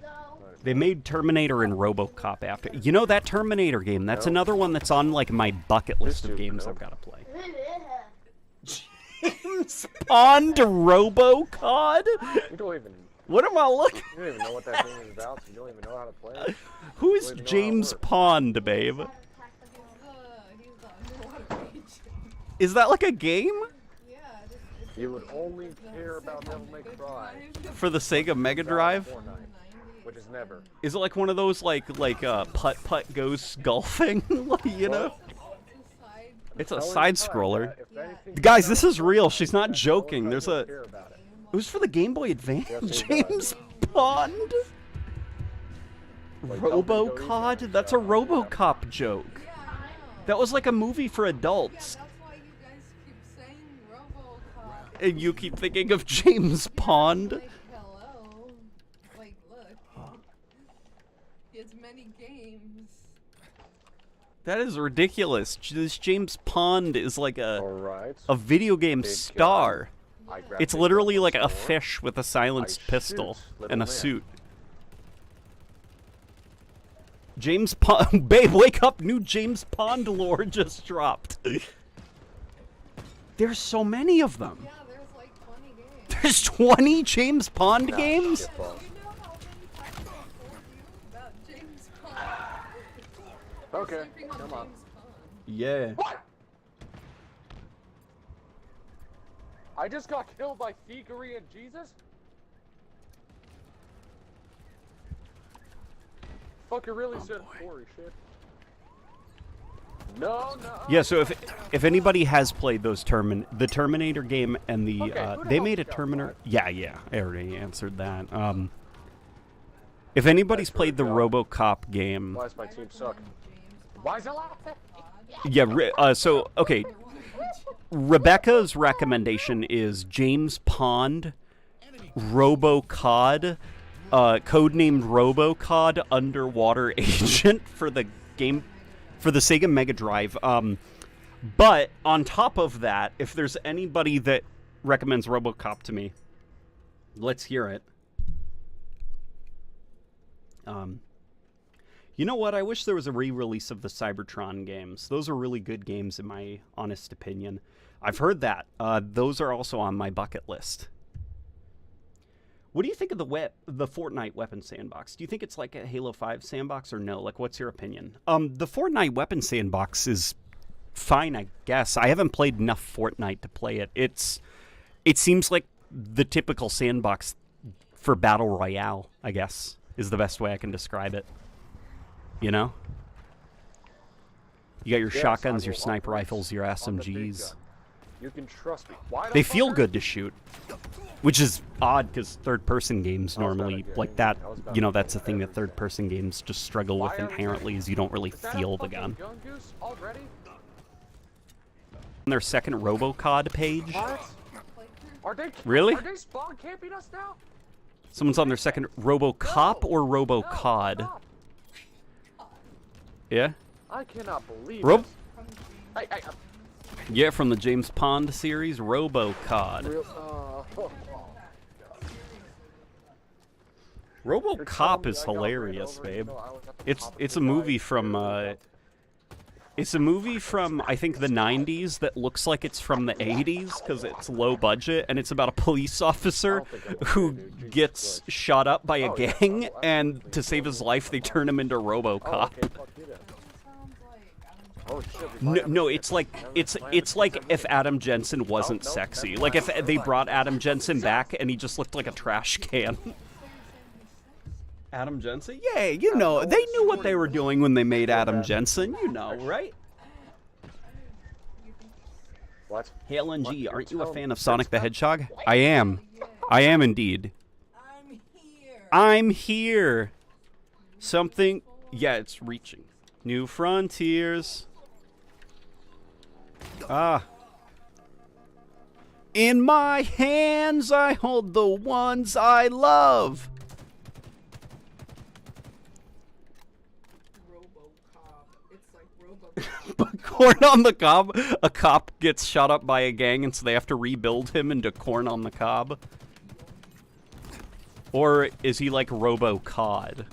They made Terminator and RoboCop after. You know, that Terminator game, that's another one that's on, like, my bucket list of games I've got to play. James Pond RoboCod? You don't even What am I looking? You don't even know what that game is about, so you don't even know how to play it. Who is Don't even know how it James works. Pond, babe? He's the underwater agent. Is that like a game Yeah, it's You would only care about Devil May Cry. for the Sega Mega Drive? Fortnite, which is never. Is it like one of those like putt putt goes golfing? You know? It's a Telling side you scroller. that if anything Guys, comes this out is real. She's not that's joking. all There's I a. care about it. It was for the Game Boy Advance. Yes, it was. James Pond. Like, RoboCod? That's a RoboCop joke. Yeah, I know. That was like a movie for adults. That's why you guys keep saying RoboCop. And you keep thinking of James Pond. Like, hello. Like, look. He has many games. That is ridiculous. This James Pond is like Alright. a video game Big star. I grab It's big literally gun like a sword. fish with a silenced I pistol shoot little and a man. suit. James Pond, babe, wake up! New James Pond lore just dropped. There's so many of them. Yeah, there's like 20 games. There's 20 James Pond games. Shit balls. You know how many times I told you about James Pond? Okay, Sleeping on come on. James Pond. Yeah. What? I just got killed by Thievery and Jesus? Fucker really said holy shit. No. Yeah. So if anybody has played those the Terminator game and the Okay, who the they hell made a got Terminator. that? Yeah. I already answered that. If anybody's played the RoboCop game, Why does my team suck? Why is it like yeah. So okay. Rebecca's recommendation is James Pond, RoboCod, codenamed RoboCod Underwater Agent for the game, for the Sega Mega Drive. But on top of that, if there's anybody that recommends RoboCop to me, let's hear it. You know what? I wish there was a re-release of the Cybertron games. Those are really good games, in my honest opinion. I've heard that. Those are also on my bucket list. What do you think of the Fortnite weapon sandbox? Do you think it's like a Halo 5 sandbox or no? Like, what's your opinion? The Fortnite weapon sandbox is fine, I guess. I haven't played enough Fortnite to play it. It seems like the typical sandbox for Battle Royale, I guess, is the best way I can describe it. You know? You got your Yes, shotguns, I your will sniper operate rifles, your on the big SMGs. gun. You can trust me. Why the They feel fuck are good to shoot. Which is odd, because third-person games That was normally, better like game. that, That was better you know, game that's the thing that every time. third-person games just struggle with Why are we inherently, doing is you don't really Is that a feel the fucking gun. gun goose already? On their second RoboCod page, What? Are they Really? Are they spawn camping us now? someone's on their second RoboCop or No, RoboCod? stop. Yeah? I cannot believe Rob- this. Hey, Yeah, from the James Pond series, RoboCod. real, RoboCop is hilarious, babe. It's a movie from I think the 90s that looks like it's from the 80s because it's low budget, and it's about a police officer who gets shot up by a gang, and to save his life they turn him into RoboCop. Oh shit. No, it's like if Adam Jensen wasn't no, sexy. that's Like if fine. they brought Adam Jensen back and he just looked like a trash can. Adam Jensen? Yeah, you know, they knew what they were doing when they made Adam Jensen. You know, right? What? Hey LNG, What? aren't you You're a fan telling of me Sonic the this Hedgehog? I am. I am indeed. I'm here. I'm here. Something. Yeah, it's reaching. New frontiers. Ah. In my hands, I hold the ones I love. RoboCop. It's like RoboCop. But corn on the cob. A cop gets shot up by a gang, and so they have to rebuild him into corn on the cob. Or is he like RoboCod?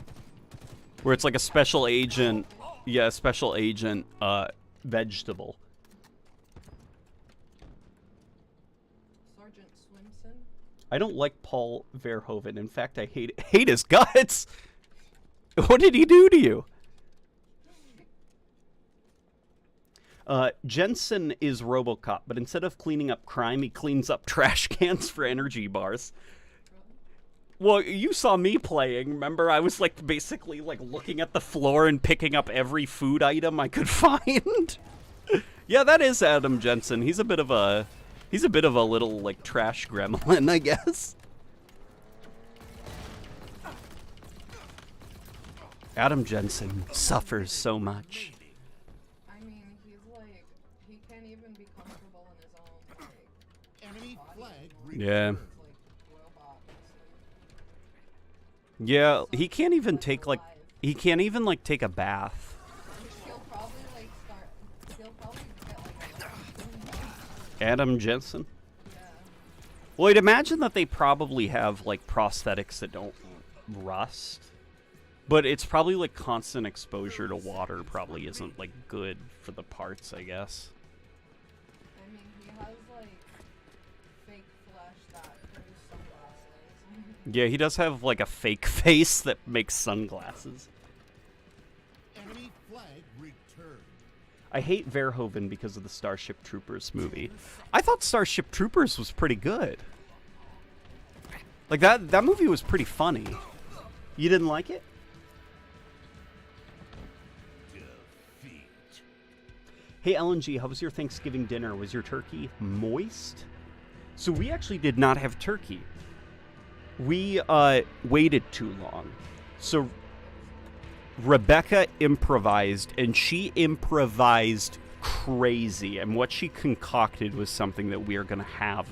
Where it's like a special agent, yeah, special agent, vegetable. Sergeant Swimson. I don't like Paul Verhoeven. In fact, I hate his guts. What did he do to you? Jensen is RoboCop, but instead of cleaning up crime, he cleans up trash cans for energy bars. Well, you saw me playing, remember? I was, like, basically, like, looking at the floor and picking up every food item I could find. Yeah, that is Adam Jensen. He's a bit of a little, like, trash gremlin, I guess. Adam Jensen suffers so much. I mean, he's like, he can't even be comfortable in his own, like, Enemy flag. Yeah. like, robot. Yeah, he can't even take, like, take a bath. He'll probably, like, he'll probably get, like, Adam Jensen? yeah. Well, I'd imagine that they probably have, like, prosthetics that don't rust. But it's probably, like, constant exposure to water probably isn't, like, good for the parts, I guess. I mean, he has, like, fake flesh that produce sunglasses. Yeah, he does have, like, a fake face that makes sunglasses. Enemy flag returned. I hate Verhoeven because of the Starship Troopers movie. I thought Starship Troopers was pretty good. Like, that movie was pretty funny. You didn't like it? Hey, LNG, how was your Thanksgiving dinner? Was your turkey moist? So we actually did not have turkey. We waited too long. So Rebecca improvised, and she improvised crazy. And what she concocted was something that we are going to have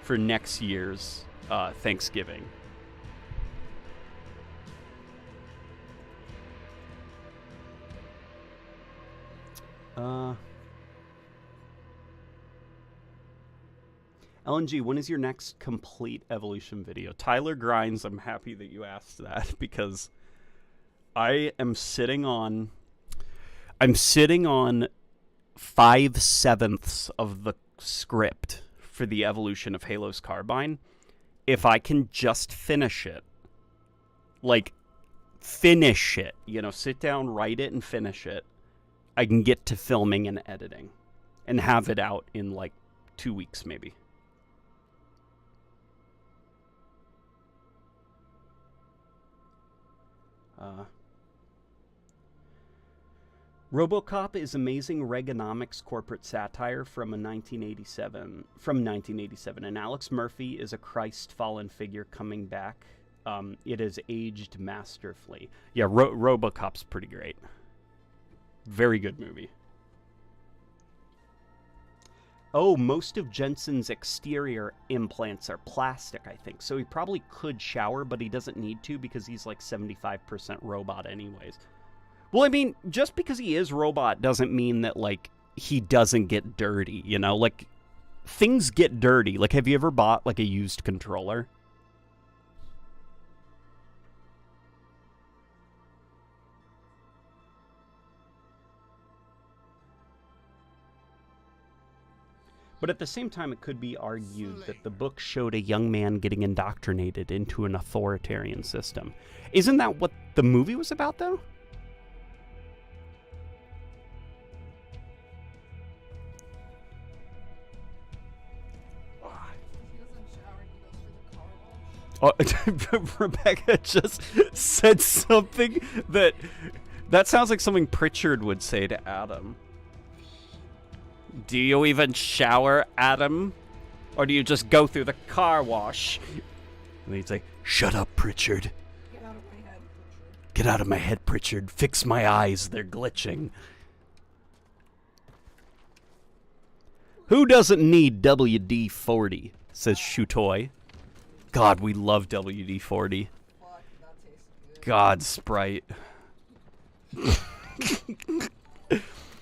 for next year's Thanksgiving. LNG, when is your next complete evolution video? Tyler Grinds, I'm happy that you asked that because I am sitting on 5/7 of the script for the evolution of Halo's Carbine. If I can just finish it, sit down, write it, and finish it, I can get to filming and editing and have it out in like 2 weeks maybe. RoboCop is amazing Reaganomics corporate satire from 1987, and Alex Murphy is a Christ fallen figure coming back. It is aged masterfully. Yeah, RoboCop's pretty great. Very good movie. Oh, most of Jensen's exterior implants are plastic, I think. So he probably could shower, but he doesn't need to because he's like 75% robot anyways. Well, I mean, just because he is robot doesn't mean that, like, he doesn't get dirty, you know? Like, things get dirty. Like, have you ever bought, like, a used controller? But at the same time, it could be argued that the book showed a young man getting indoctrinated into an authoritarian system. Isn't that what the movie was about, though? He doesn't shower, he goes for the car wash. Oh, Rebecca just said something that sounds like something Pritchard would say to Adam. Do you even shower, Adam? Or do you just go through the car wash? And he'd say, "Shut up, Pritchard. Get out of my head, Pritchard." Get out of my head, Pritchard. Fix my eyes. They're glitching. Who doesn't need WD-40? Says Shutoy. God, we love WD-40. Fuck, that tastes good. God, Sprite.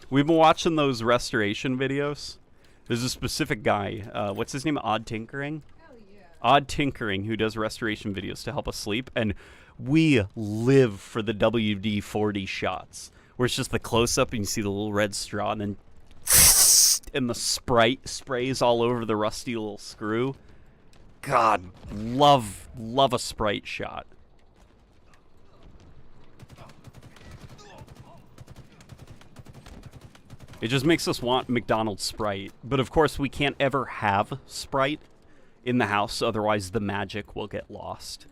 We've been watching those restoration videos. There's a specific guy, what's his name? Odd Tinkering? Hell yeah. Odd Tinkering, who does restoration videos to help us sleep, and we live for the WD-40 shots, where it's just the close-up and you see the little red straw, and then and the Sprite sprays all over the rusty little screw. God, love a sprite shot. It just makes us want McDonald's Sprite. But of course, we can't ever have Sprite in the house, otherwise the magic will get lost.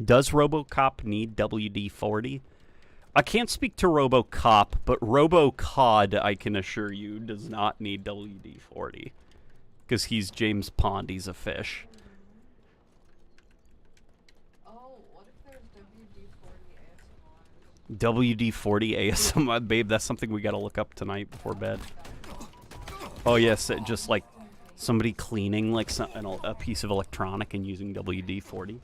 Does RoboCop need WD-40? I can't speak to RoboCop, but RoboCod, I can assure you, does not need WD-40. Because he's James Pond, he's a fish. Oh, what if there's WD-40 ASMR? WD-40 ASMR, babe, that's something we gotta look up tonight before bed. Oh yes, just like somebody cleaning like a piece of electronic and using WD-40.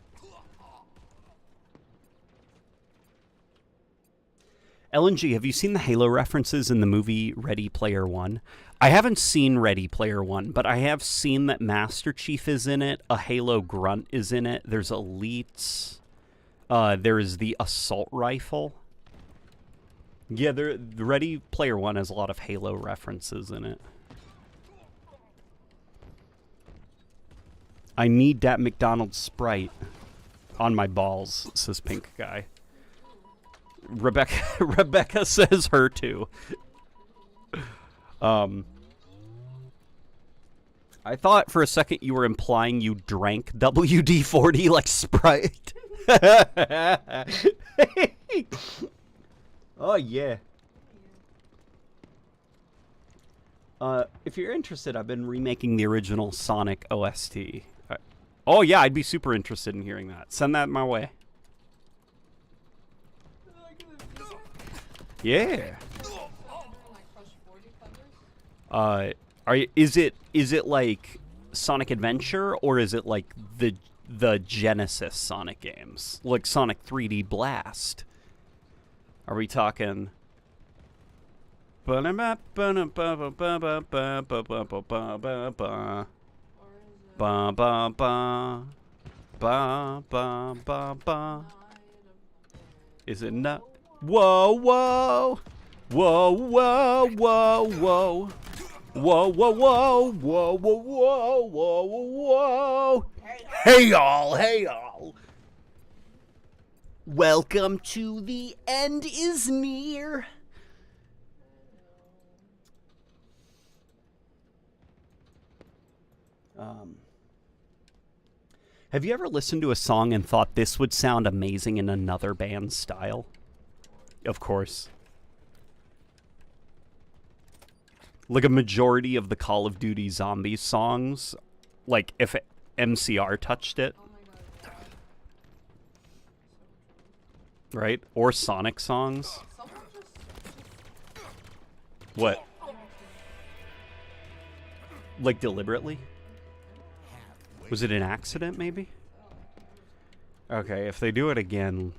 LNG, have you seen the Halo references in the movie Ready Player One? I haven't seen Ready Player One, but I have seen that Master Chief is in it, a Halo Grunt is in it, there's elites, there is the assault rifle. Yeah, the Ready Player One has a lot of Halo references in it. I need that McDonald's Sprite on my balls, says Pink Guy. Rebecca says her too. I thought for a second you were implying you drank WD-40 like Sprite. Oh yeah. If you're interested, I've been remaking the original Sonic OST. Oh yeah, I'd be super interested in hearing that. Send that my way. Yeah. Is it like Sonic Adventure, or is it like the Genesis Sonic games, like Sonic 3D Blast? Are we talking? Is it not? Whoa, whoa, whoa, whoa, whoa, whoa, whoa, whoa, whoa, whoa, whoa, whoa, whoa. Hey y'all, hey y'all. Welcome to The End Is Near. Have you ever listened to a song and thought this would sound amazing in another band's style? Of course. Like a majority of the Call of Duty Zombies songs, like if MCR touched it. Right? Or Sonic songs. What? Like deliberately? Was it an accident, maybe? Okay, if they do it again...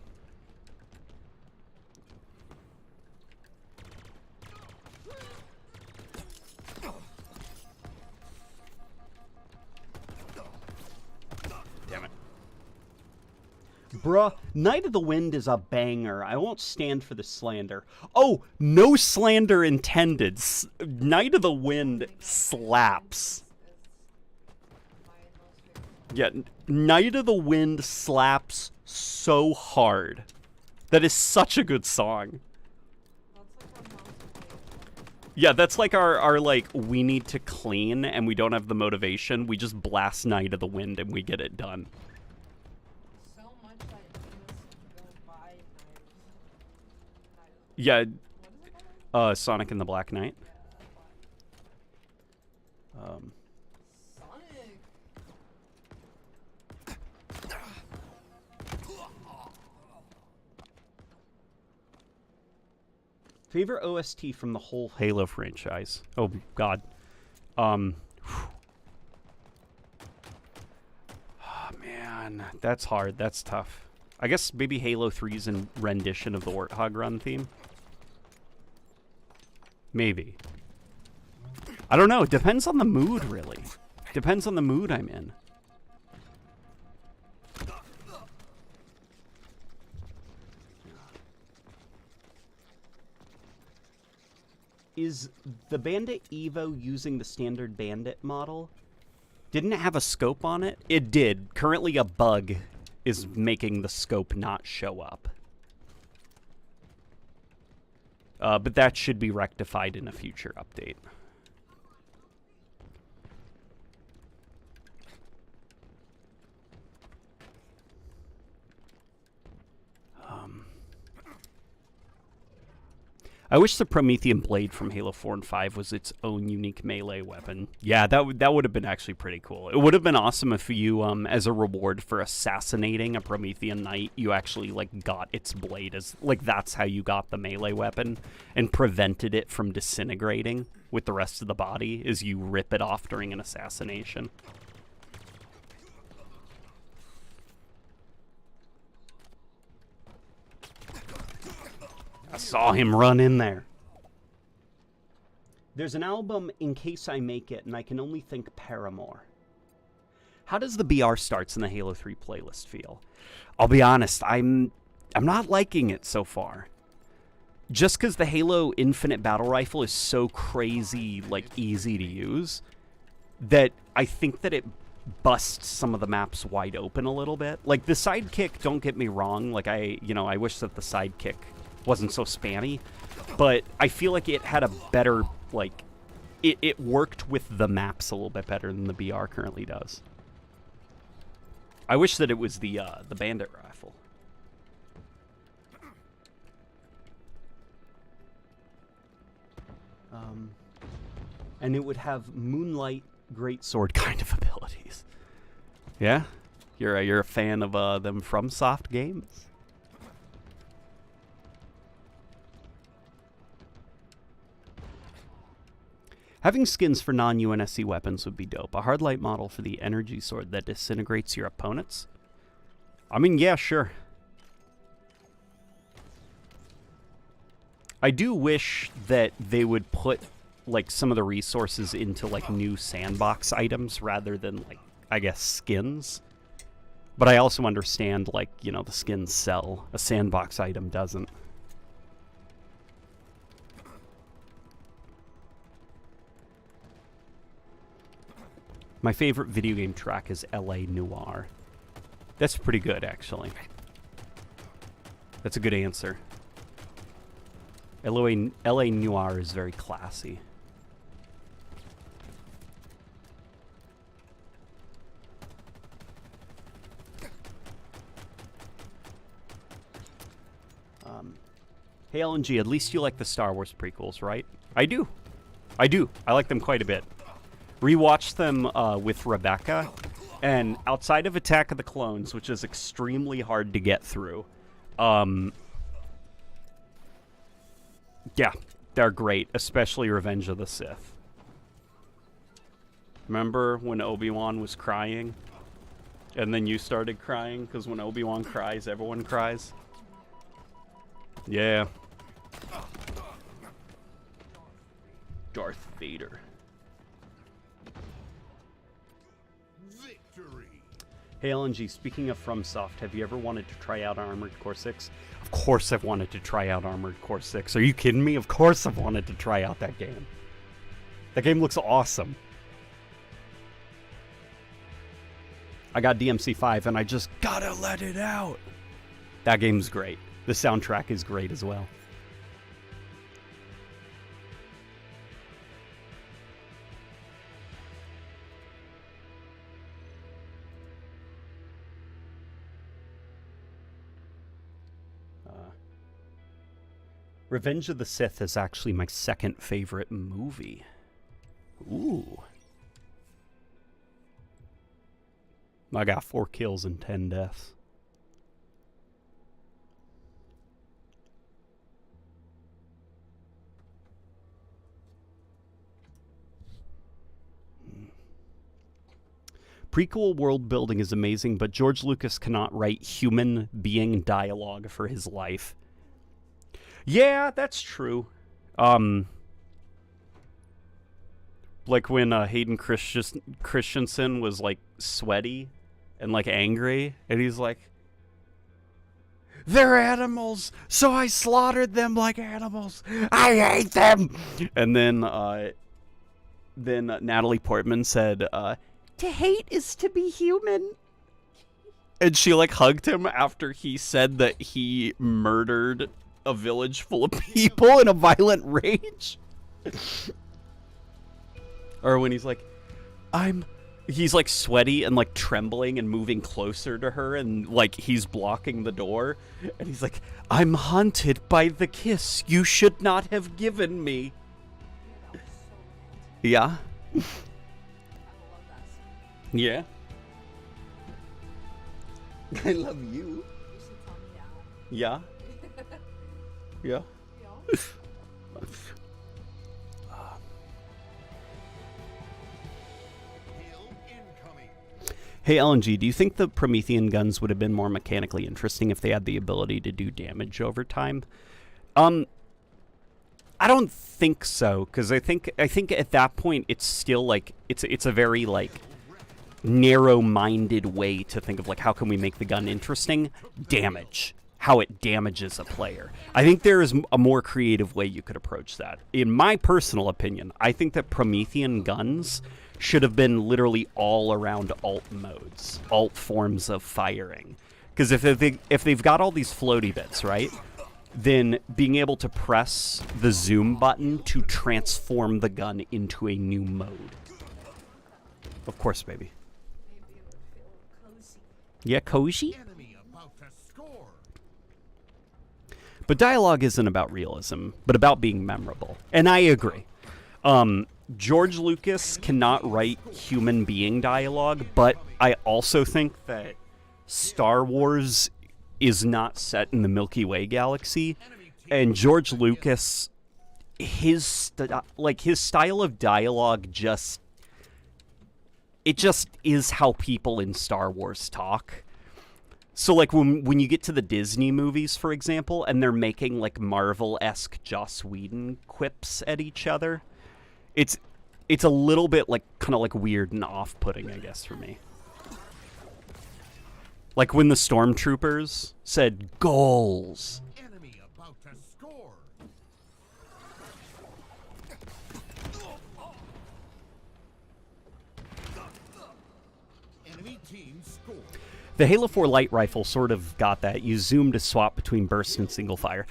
Damn it. Bruh, Night of the Wind is a banger. I won't stand for the slander. Oh, no slander intended. Night of the Wind slaps. Yeah, Night of the Wind slaps so hard. That is such a good song. Yeah, that's like our like, we need to clean and we don't have the motivation. We just blast Night of the Wind and we get it done. So much that it makes us go buy knives. Yeah, Sonic and the Black Knight. Sonic. Favorite OST from the whole Halo franchise? Oh, God. Oh, man. That's hard. That's tough. I guess maybe Halo 3's rendition of the Warthog Run theme? Maybe. I don't know. It depends on the mood, really. Depends on the mood I'm in. is the Bandit Evo using the standard Bandit model? Didn't it have a scope on it? It did. Currently a bug is making the scope not show up. But that should be rectified in a future update. I wish the Promethean blade from Halo 4 and 5 was its own unique melee weapon. Yeah, that would have been actually pretty cool. It would have been awesome if you, as a reward for assassinating a Promethean knight, you actually, like, got its blade as, like, that's how you got the melee weapon and prevented it from disintegrating with the rest of the body, is you rip it off during an assassination. I saw him run in there. There's an album, In Case I Make It, and I can only think Paramore. How does the BR starts in the Halo 3 playlist feel? I'll be honest, I'm not liking it so far. Just because the Halo Infinite Battle Rifle is so crazy, like, easy to use, that I think that it busts some of the maps wide open a little bit. Like, the sidekick, don't get me wrong, like, I wish that the sidekick wasn't so spammy, but I feel like it had a better, like, it worked with the maps a little bit better than the BR currently does. I wish that it was the Bandit rifle. And it would have Moonlight Greatsword kind of abilities. Yeah? You're a fan of them FromSoft games? Having skins for non-UNSC weapons would be dope. A hardlight model for the energy sword that disintegrates your opponents? I mean, yeah, sure. I do wish that they would put, like, some of the resources into, like, new sandbox items rather than, like, I guess, skins. But I also understand, like, you know, the skins sell. A sandbox item doesn't. My favorite video game track is LA Noire. That's pretty good, actually. That's a good answer. LA Noire is very classy. Hey LNG, at least you like the Star Wars prequels, right? I do. I like them quite a bit. Rewatched them with Rebecca, and outside of Attack of the Clones, which is extremely hard to get through, yeah, they're great, especially Revenge of the Sith. Remember when Obi-Wan was crying? And then you started crying, because when Obi-Wan cries, everyone cries? Yeah. Darth Vader. Victory. Hey LNG, speaking of FromSoft, have you ever wanted to try out Armored Core 6? Of course I've wanted to try out Armored Core 6. Are you kidding me? Of course I've wanted to try out that game. That game looks awesome. I got DMC5 and I just gotta let it out. That game's great. The soundtrack is great as well. Revenge of the Sith is actually my second favorite movie. Ooh. I got 4 kills and 10 deaths. Prequel world building is amazing, but George Lucas cannot write human being dialogue for his life. Yeah, that's true. Like when Hayden Christensen was like sweaty and like angry, and he's like, They're animals, so I slaughtered them like animals. I hate them. And then Natalie Portman said, to hate is to be human. And she like hugged him after he said that he murdered a village full of people in a violent rage. Or when he's like, he's like sweaty and like trembling and moving closer to her, and like he's blocking the door, and he's like, I'm haunted by the kiss you should not have given me. Yeah. I love that scene. Yeah. I love you. You should tell me now. Yeah. Yeah. Yo. Kill incoming. Hey, LNG, do you think the Promethean guns would have been more mechanically interesting if they had the ability to do damage over time? I don't think so, because I think at that point it's still like it's a very like narrow-minded way to think of like how can we make the gun interesting? Damage. How it damages a player. I think there is a more creative way you could approach that. In my personal opinion, I think that Promethean guns should have been literally all around alt modes, alt forms of firing. Because if they've got all these floaty bits, right? Then being able to press the zoom button to transform the gun into a new mode. Of course, baby. Maybe it would feel cozy. Yeah, cozy? Enemy about to score. But dialogue isn't about realism, but about being memorable. And I agree. George Lucas cannot write human being dialogue, but I also think that Star Wars is not set in the Milky Way galaxy, and George Lucas, his style of dialogue just is how people in Star Wars talk. So like when you get to the Disney movies, for example, and they're making like Marvel-esque Joss Whedon quips at each other, it's a little bit like kind of like weird and off-putting, I guess, for me. Like when the stormtroopers said goals. Enemy about to score. Enemy team score. The Halo 4 light rifle sort of got that. You zoom to swap between burst and single fire.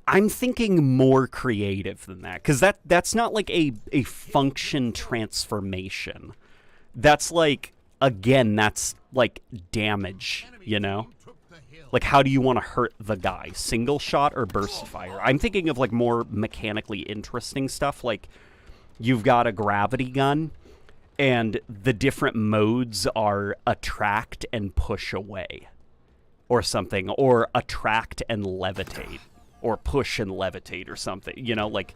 I'm thinking more creative than that, because that's not like a function transformation. That's like, again, that's like damage, you know? Took the hill. Like, how do you want to hurt the guy? Single shot or burst fire? I'm thinking of like more mechanically interesting stuff, like you've got a gravity gun, and the different modes are attract and push away, or something, or attract and levitate, or push and levitate, or something. You know, like,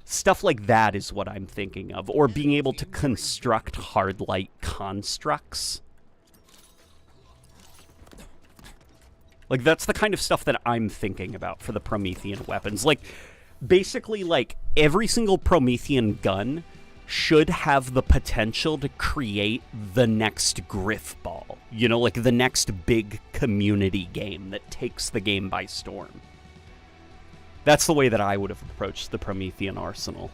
stuff like that is what I'm thinking of. Or being able to construct hard light constructs. Like, that's the kind of stuff that I'm thinking about for the Promethean weapons. Like, basically, like, every single Promethean gun should have the potential to create the next Griffball. You know, like the next big community game that takes the game by storm. That's the way that I would have approached the Promethean arsenal.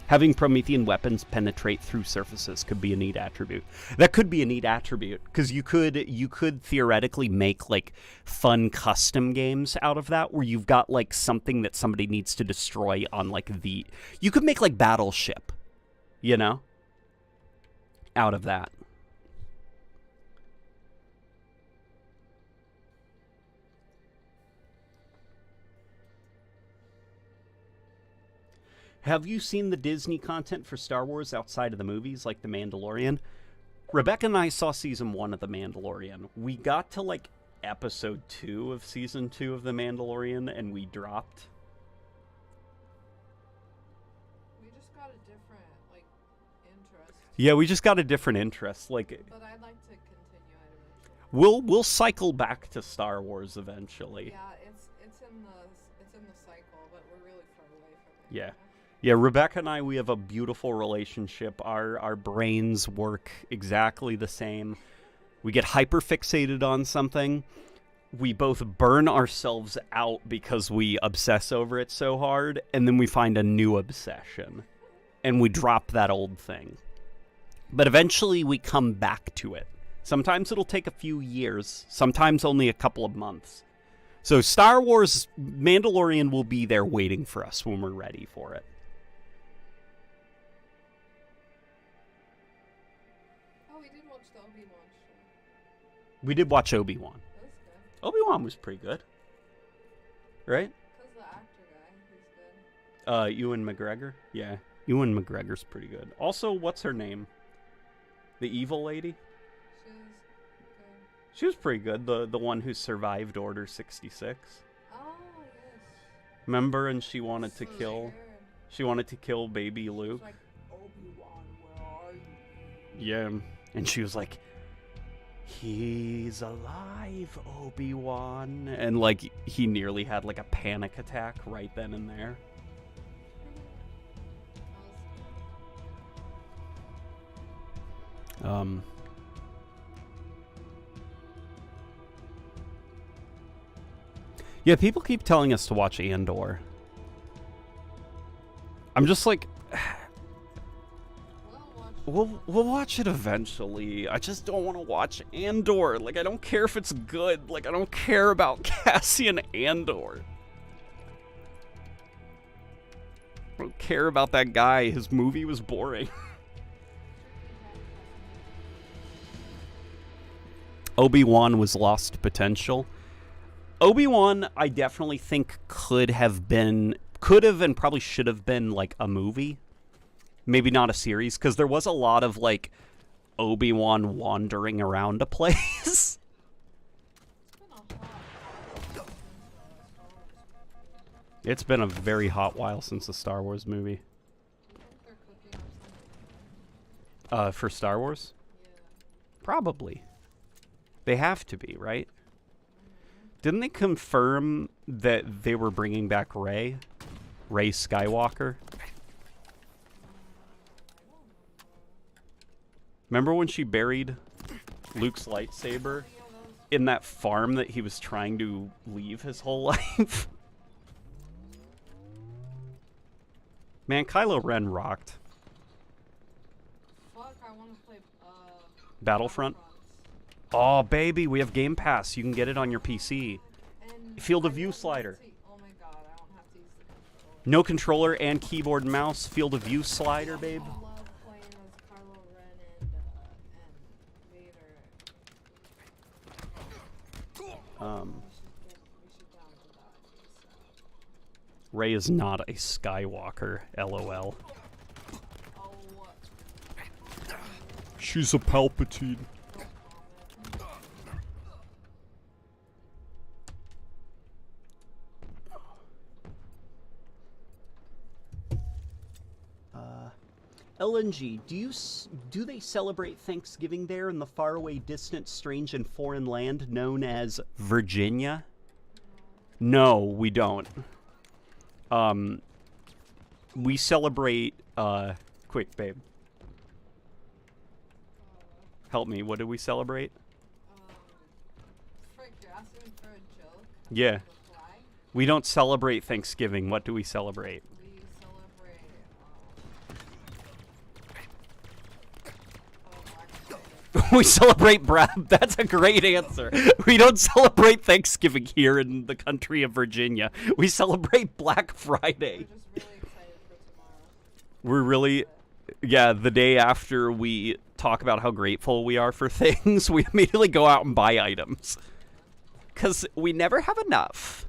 Having Promethean weapons penetrate through surfaces could be a neat attribute. That could be a neat attribute, because you could theoretically make like fun custom games out of that, where you've got like something that somebody needs to destroy on like the... You could make like Battleship, you know? Out of that. Have you seen the Disney content for Star Wars outside of the movies, like The Mandalorian? Rebecca and I saw season 1 of The Mandalorian. We got to, like, episode 2 of season 2 of The Mandalorian, and we dropped. We just got a different, like, interest. Yeah, we just got a different interest. Like, But I'd like to continue it eventually. we'll cycle back to Star Wars eventually. Yeah, it's in the cycle, but we're really far away from it. Yeah. Yeah, Rebecca and I, we have a beautiful relationship. Our brains work exactly the same. We get hyperfixated on something. We both burn ourselves out because we obsess over it so hard, and then we find a new obsession, and we drop that old thing. But eventually we come back to it. Sometimes it'll take a few years, sometimes only a couple of months. So Star Wars Mandalorian will be there waiting for us when we're ready for it. Oh, we did watch the Obi-Wan show. We did watch Obi-Wan. That was good. Obi-Wan was pretty good. Right? Because the actor guy, he's good. Ewan McGregor? Yeah, Ewan McGregor's pretty good. Also, what's her name? The evil lady? She was good. She was pretty good. The one who survived Order 66. Oh, yes. Remember, and she wanted to So kill... weird. She wanted to kill baby Luke. She's like, Obi-Wan, where are you? Yeah, and she was like, "He's alive, Obi-Wan." And, like, he nearly had, like, a panic attack right then and there. Yeah, people keep telling us to watch Andor. I'm just like, we'll watch it eventually. I just don't want to watch Andor. Like, I don't care if it's good. Like, I don't care about Cassian Andor. I don't care about that guy. His movie was boring. Obi-Wan was lost potential. Obi-Wan, I definitely think could have and probably should have been, like, a movie. Maybe not a series, because there was a lot of, like, Obi-Wan wandering around a place. It's been a very hot while since the Star Wars movie. For Star Wars? Probably. They have to be, right? Didn't they confirm that they were bringing back Rey? Rey Skywalker? Remember when she buried Luke's lightsaber in that farm that he was trying to leave his whole life? Man, Kylo Ren rocked. Fuck, I want to play, Battlefront? Oh, baby, we have Game Pass. You can get it on your PC. And Field of I view don't slider. have to- oh my god, I don't have to use the controller. No controller and keyboard and mouse. Field of view slider, babe. I love playing as Kylo Ren and Vader. We should down to that. Rey is not a Skywalker, LOL. Oh, what? She's a Palpatine. LNG, do they celebrate Thanksgiving there in the faraway, distant, strange, and foreign land known as Virginia? No, we don't. We celebrate, quick, babe. Help me, what do we celebrate? Frick, you're asking for a joke? Yeah. Why? We don't celebrate Thanksgiving. What do we celebrate? We celebrate, We celebrate That's a great answer. We don't celebrate Thanksgiving here in the country of Virginia. We celebrate Black Friday. we're just really excited for tomorrow. We're really, yeah, the day after we talk about how grateful we are for things, we immediately go out and buy items. Because we never have enough.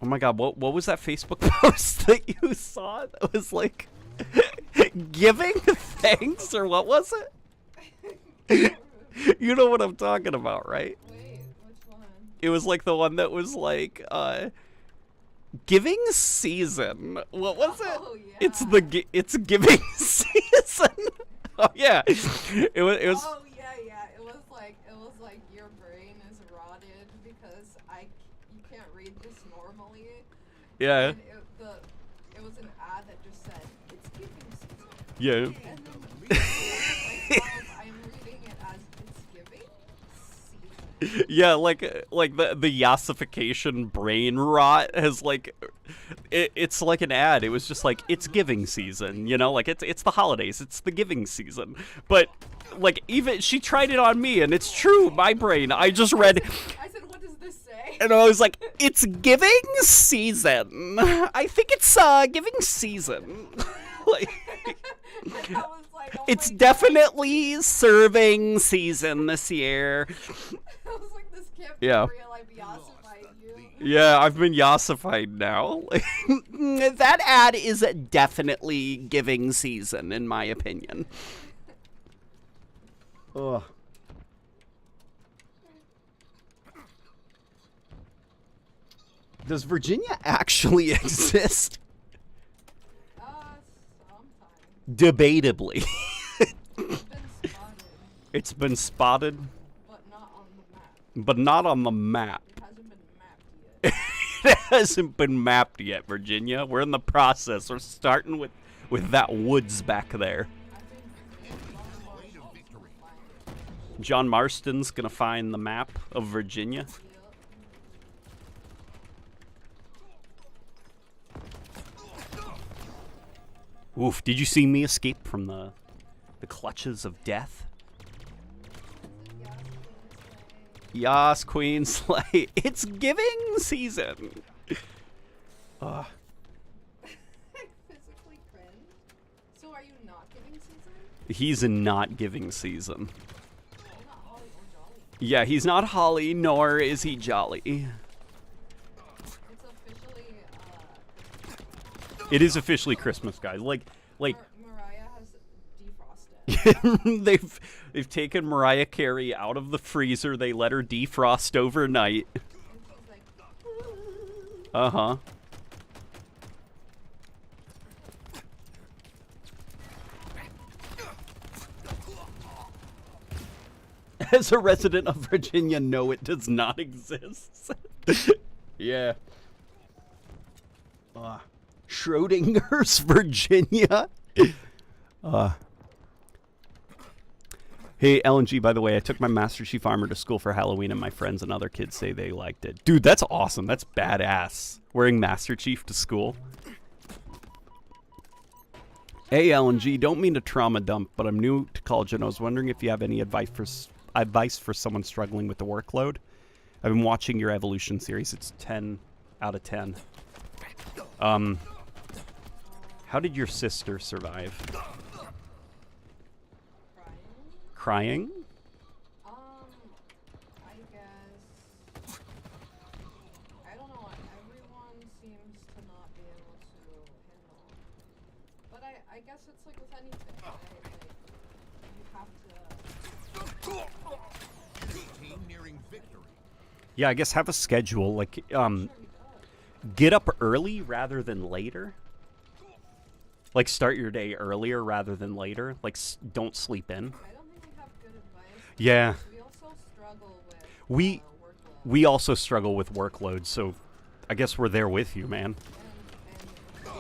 Oh my god, what was that Facebook post that you saw that was like, giving thanks, or what was it? You know what I'm talking about, right? Wait, which one? It was like the one that was like, giving season. What was it? Oh, yeah. It's giving season. Oh yeah. It was Oh yeah, yeah. It was like your brain is rotted because you can't read this normally. yeah. And it was an ad that just said, it's giving season. Yeah. And then I was like, I'm reading it as it's giving season. Yeah, like the yassification brain rot has like it's like an ad. It was just like it's giving season, you know, like it's the holidays, it's the giving season. But like even she tried it on me and it's true, my brain. I just read I said, what does this say? and I was like, it's giving season. I think it's giving season. Like I was like, oh it's my God. definitely serving season this year. I was like, this can't be Yeah. real. I've yassified you. Yeah, I've been yassified now. That ad is definitely giving season, in my opinion. Ugh. Does Virginia actually exist? Sometimes. Debatably. It's been spotted, It's been spotted, but not on the map. but not on the map. It hasn't been mapped yet. It hasn't been mapped yet, Virginia. We're in the process. We're starting with that woods back there. John Marston's gonna find the map of Virginia. Oof, did you see me escape from the clutches of death? Yas, Queen Slay. It's giving season. Physically cringe. So are you not giving season? He's not giving season. You're not Holly or Jolly. Yeah, he's not Holly, nor is he Jolly. It's officially, It is officially Christmas, guys. Like Mariah has defrosted. they've taken Mariah Carey out of the freezer. They let her defrost overnight. And she's like, Uh-huh. As a resident of Virginia, no, it does not exist. Yeah. Schrodinger's Virginia. Hey, LNG, by the way, I took my Master Chief armor to school for Halloween, and my friends and other kids say they liked it. Dude, that's awesome. That's badass. Wearing Master Chief to school. Hey, LNG, don't mean to trauma dump, but I'm new to college, and I was wondering if you have any advice for someone struggling with the workload. I've been watching your Evolution series. It's 10 out of 10. How did your sister survive? crying. Crying? I guess. I don't know. Everyone seems to not be able to handle. But I guess it's like with anything, right? Like, you have to. Team nearing victory. Yeah, I guess have a schedule. Like, Sure he does. get up early rather than later. Like, start your day earlier rather than later. Like, don't sleep in. I don't think we have good advice. Yeah. We also struggle with We workload. we also struggle with workload, so I guess we're there with you, man. But I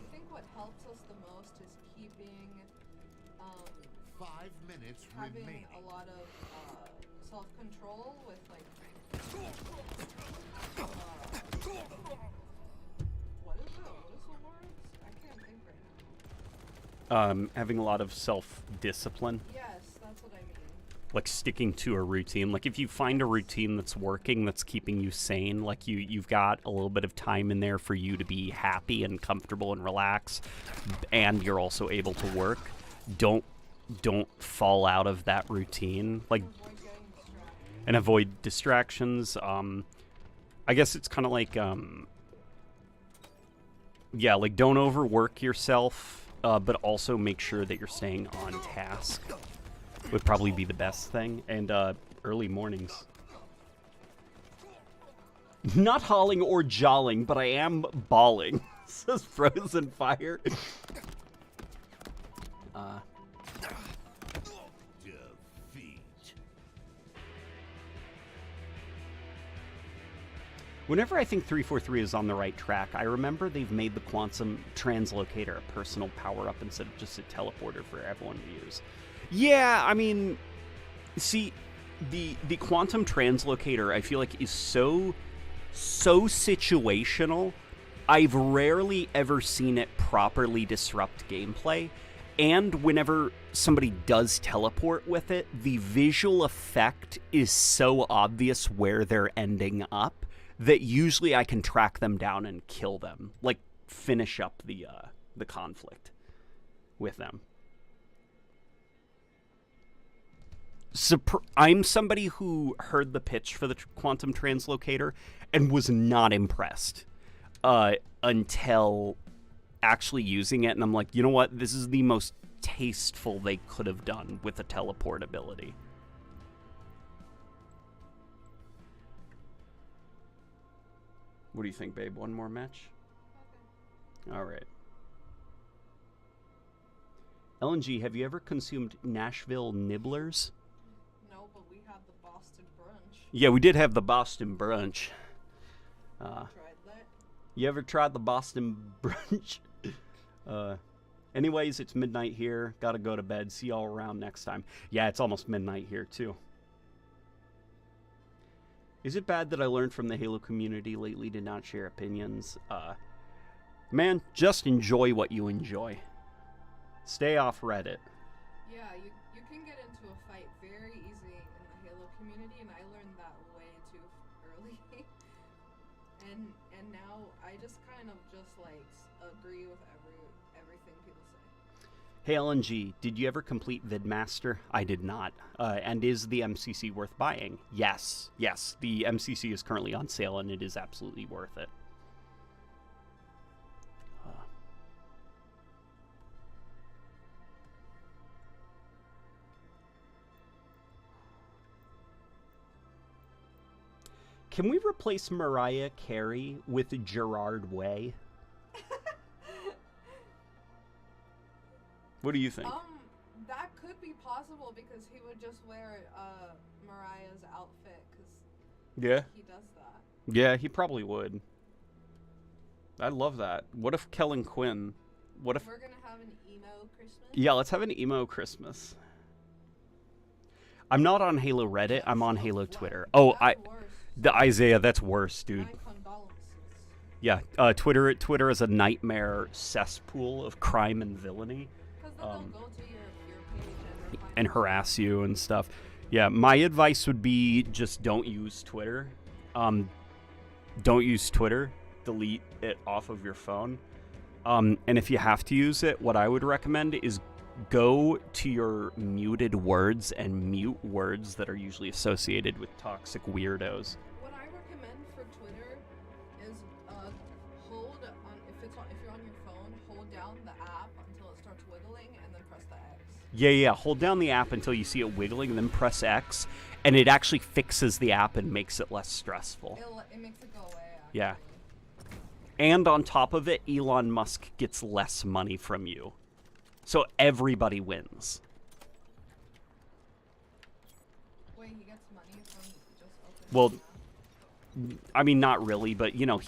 think what helps us the most is keeping 5 minutes having remaining. a lot of self-control with like what is the words? I can't think right now. Having a lot of self-discipline, Yes, that's what I mean. like sticking to a routine. Like, if you find a routine that's working, that's keeping you sane, like you've got a little bit of time in there for you to be happy and comfortable and relax, and you're also able to work. Don't fall out of that routine. Like, Avoid getting distracted. and avoid distractions. I guess it's kind of like, yeah, like don't overwork yourself, but also make sure that you're staying on task. Would probably be the best thing. And early mornings. Not hauling or jolling, but I am balling, says Frozen Fire. Defeat. Whenever I think 343 is on the right track, I remember they've made the quantum translocator a personal power-up instead of just a teleporter for everyone to use. Yeah, I mean, see, the quantum translocator I feel like is so situational. I've rarely ever seen it properly disrupt gameplay, and whenever somebody does teleport with it, the visual effect is so obvious where they're ending up that usually I can track them down and kill them, like finish up the conflict with them. I'm somebody who heard the pitch for the quantum translocator and was not impressed until actually using it, and I'm like, you know what? This is the most tasteful they could have done with a teleport ability. What do you think, babe? One more match? Okay. All right. LNG, have you ever consumed Nashville Nibblers? No, but we had the Boston brunch. Yeah, we did have the Boston brunch. Tried that? You ever tried the Boston brunch? Anyways, it's midnight here. Gotta go to bed. See y'all around next time. Yeah, it's almost midnight here, too. Is it bad that I learned from the Halo community lately to not share opinions? Man, just enjoy what you enjoy. Stay off Reddit. Yeah, you can get into a fight very easy in the Halo community, and I learned that way too early. and now I just kind of just like agree with everything people say. Hey LNG, did you ever complete Vidmaster? I did not. And is the MCC worth buying? Yes. Yes, the MCC is currently on sale, and it is absolutely worth it. Can we replace Mariah Carey with Gerard Way? What do you think? That could be possible because he would just wear Mariah's outfit because he does that. Yeah, he probably would. I love that. What if Kellen Quinn? What if we're gonna have an emo Christmas? Yeah, let's have an emo Christmas. I'm not on Halo Reddit. I'm on Halo Twitter. Oh, the Isaiah, that's worse, dude. My condolences. Yeah, Twitter is a nightmare cesspool of crime and villainy. Because then they'll go to your page and harass you and stuff. Yeah, my advice would be just don't use Twitter. Don't use Twitter. Delete it off of your phone. And if you have to use it, what I would recommend is go to your muted words and mute words that are usually associated with toxic weirdos. What I recommend for Twitter is hold on if you're on your phone, hold down the app until it starts wiggling and then press the X. Yeah, hold down the app until you see it wiggling and then press X, and it actually fixes the app and makes it less stressful. It makes it go away, actually. Yeah. And on top of it, Elon Musk gets less money from you. So everybody wins. Wait, he gets money from just opening Well, the app? I mean, not really, but, you know,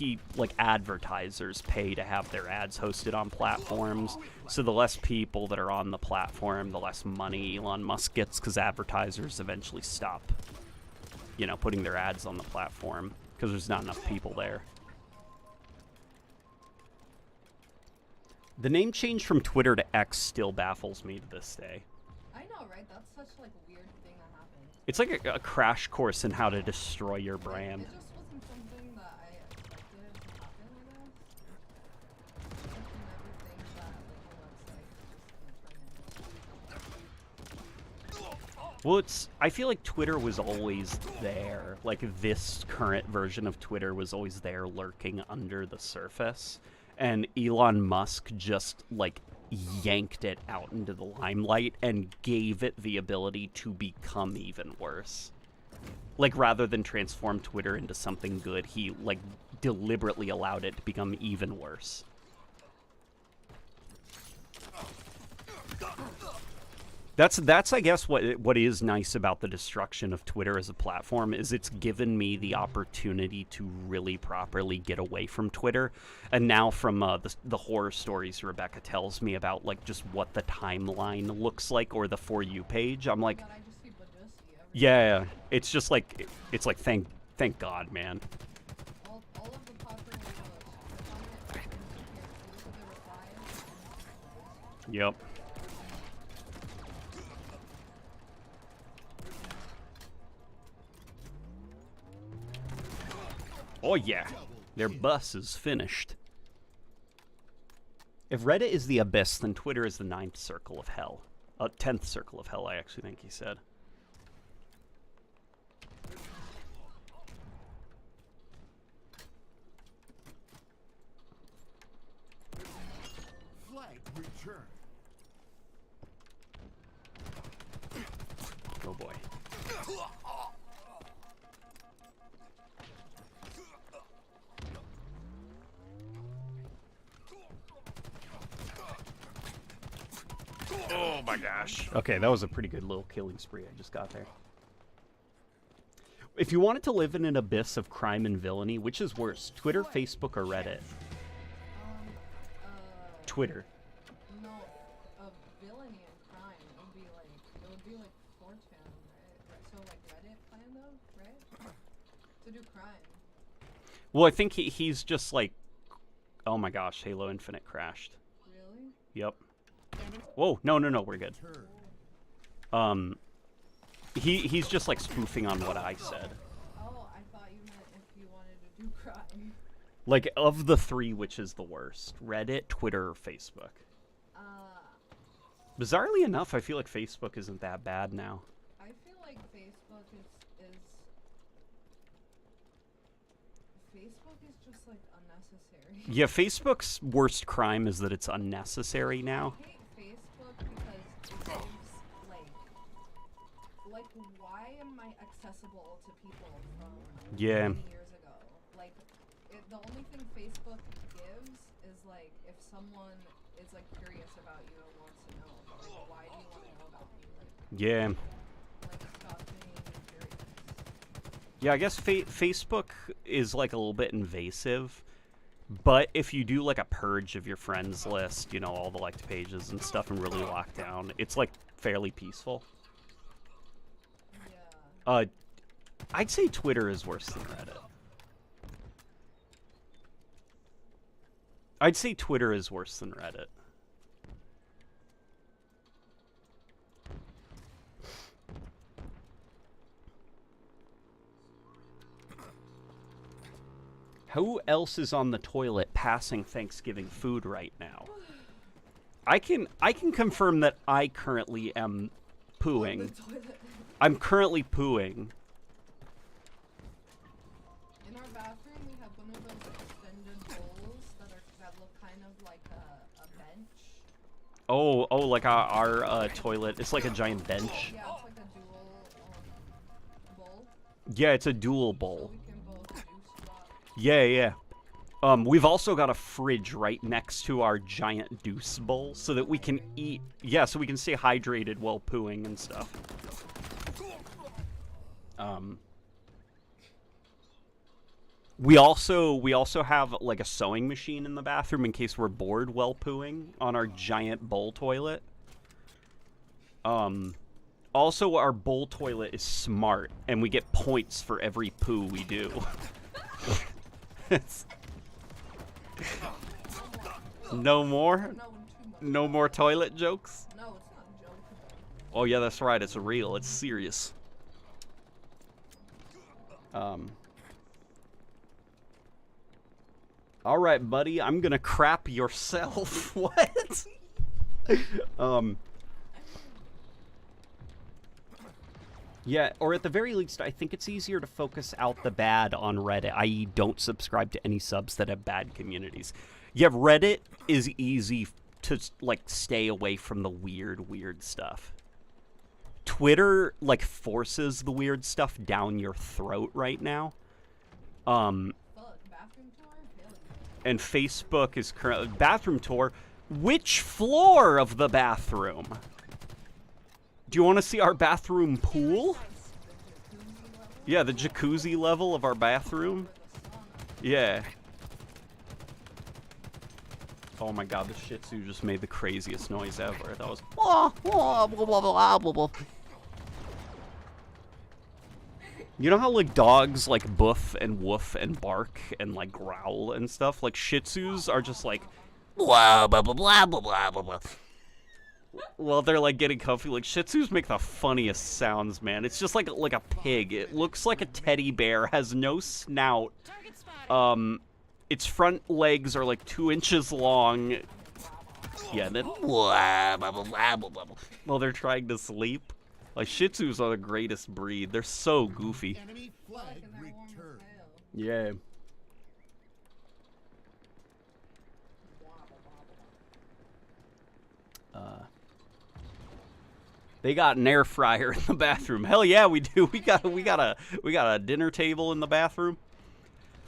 advertisers pay to have their ads hosted on platforms. So the less people that are on the platform, the less money Elon Musk gets, because advertisers eventually stop, putting their ads on the platform, because there's not enough people there. The name change from Twitter to X still baffles me to this day. I know, right? That's such like a weird thing that happened. It's like a crash course in how to destroy your brand. It just wasn't something that I expected to happen, I guess. Expecting everything that like a website just gonna turn into. Well, I feel like Twitter was always there. Like, this current version of Twitter was always there lurking under the surface. And Elon Musk just, yanked it out into the limelight and gave it the ability to become even worse. Rather than transform Twitter into something good, he, deliberately allowed it to become even worse. That's I guess what is nice about the destruction of Twitter as a platform is it's given me the opportunity to really properly get away from Twitter, and now from the horror stories Rebecca tells me about, like just what the timeline looks like or the For You page, I'm like, God, I just see Badusi every yeah, it's just like thank God, man. all of the popular posts. I found it here. Look at the replies. Yep. Oh yeah, their bus is finished. If Reddit is the abyss, then Twitter is the 9th circle of hell. 10th circle of hell, I actually think he said. Flag return. Oh boy. Oh my gosh. Okay, that was a pretty good little killing spree I just got there. If you wanted to live in an abyss of crime and villainy, which is worse, Twitter, Facebook, or Reddit? Twitter. No, villainy and crime. It would be like 4chan, right? So like Reddit, kind of, right? To do crime. Well, I think he's just like, oh my gosh, Halo Infinite crashed. Really? Yep. Whoa, no, we're good. He's just like spoofing on what I said. Oh, I thought you meant if you wanted to do crime. Like, of the three, which is the worst? Reddit, Twitter, or Facebook? Bizarrely enough, I feel like Facebook isn't that bad now. I feel like Facebook is just like unnecessary. Yeah, Facebook's worst crime is that it's unnecessary now. I hate Facebook because it gives like why am I accessible to people from Yeah. 20 years ago? Like the only thing Facebook gives is like if someone is like curious about you and wants to know, but, like why do you want to know about me? Yeah. Like stop being curious. Yeah, I guess Facebook is like a little bit invasive. But if you do like a purge of your friends list, you know, all the liked pages and stuff and really lock down, it's like fairly peaceful. Yeah. I'd say Twitter is worse than Reddit. I'd say Twitter is worse than Reddit. Who else is on the toilet passing Thanksgiving food right now? I can confirm that I currently am pooing. I'm currently pooing. In our bathroom, we have one of those extended bowls that look kind of like a bench. Oh, like our toilet. It's like a giant bench. Yeah, it's like a dual bowl. Yeah, it's a dual So bowl. we can both do spot. Yeah. We've also got a fridge right next to our giant deuce bowl so that we can eat. Yeah, so we can stay hydrated while pooing and stuff. We also have like a sewing machine in the bathroom in case we're bored while pooing on our giant bowl toilet. Also, our bowl toilet is smart, and we get points for every poo we do. No more? No more toilet jokes? No, it's not a joke. Oh yeah, that's right, it's real, it's serious. Alright, buddy, I'm gonna crap yourself. What? Yeah, or at the very least, I think it's easier to focus out the bad on Reddit, i.e. don't subscribe to any subs that have bad communities. Yeah, Reddit is easy to, like, stay away from the weird stuff. Twitter, like, forces the weird stuff down your throat right now. Fuck, bathroom tour? Hell yeah. And Facebook is currently... Bathroom tour? Which floor of the bathroom? Do you want to see our bathroom pool? Yeah, the jacuzzi level of our bathroom. Yeah. Oh my god, the Shih Tzu just made the craziest noise ever. That was. You know how like dogs like boof and woof and bark and like growl and stuff? Like Shih Tzus are just like blah blah blah blah blah blah blah blah. Well, they're like getting comfy. Like Shih Tzus make the funniest sounds, man. It's just like a pig. It looks like a teddy bear, has no snout. Its front legs are like 2 inches long. Yeah, and then while they're trying to sleep. Like Shih Tzus are the greatest breed. They're so goofy. Enemy flag returned. Yeah. They got an air fryer in the bathroom. Hell yeah, we do. We got a dinner table in the bathroom.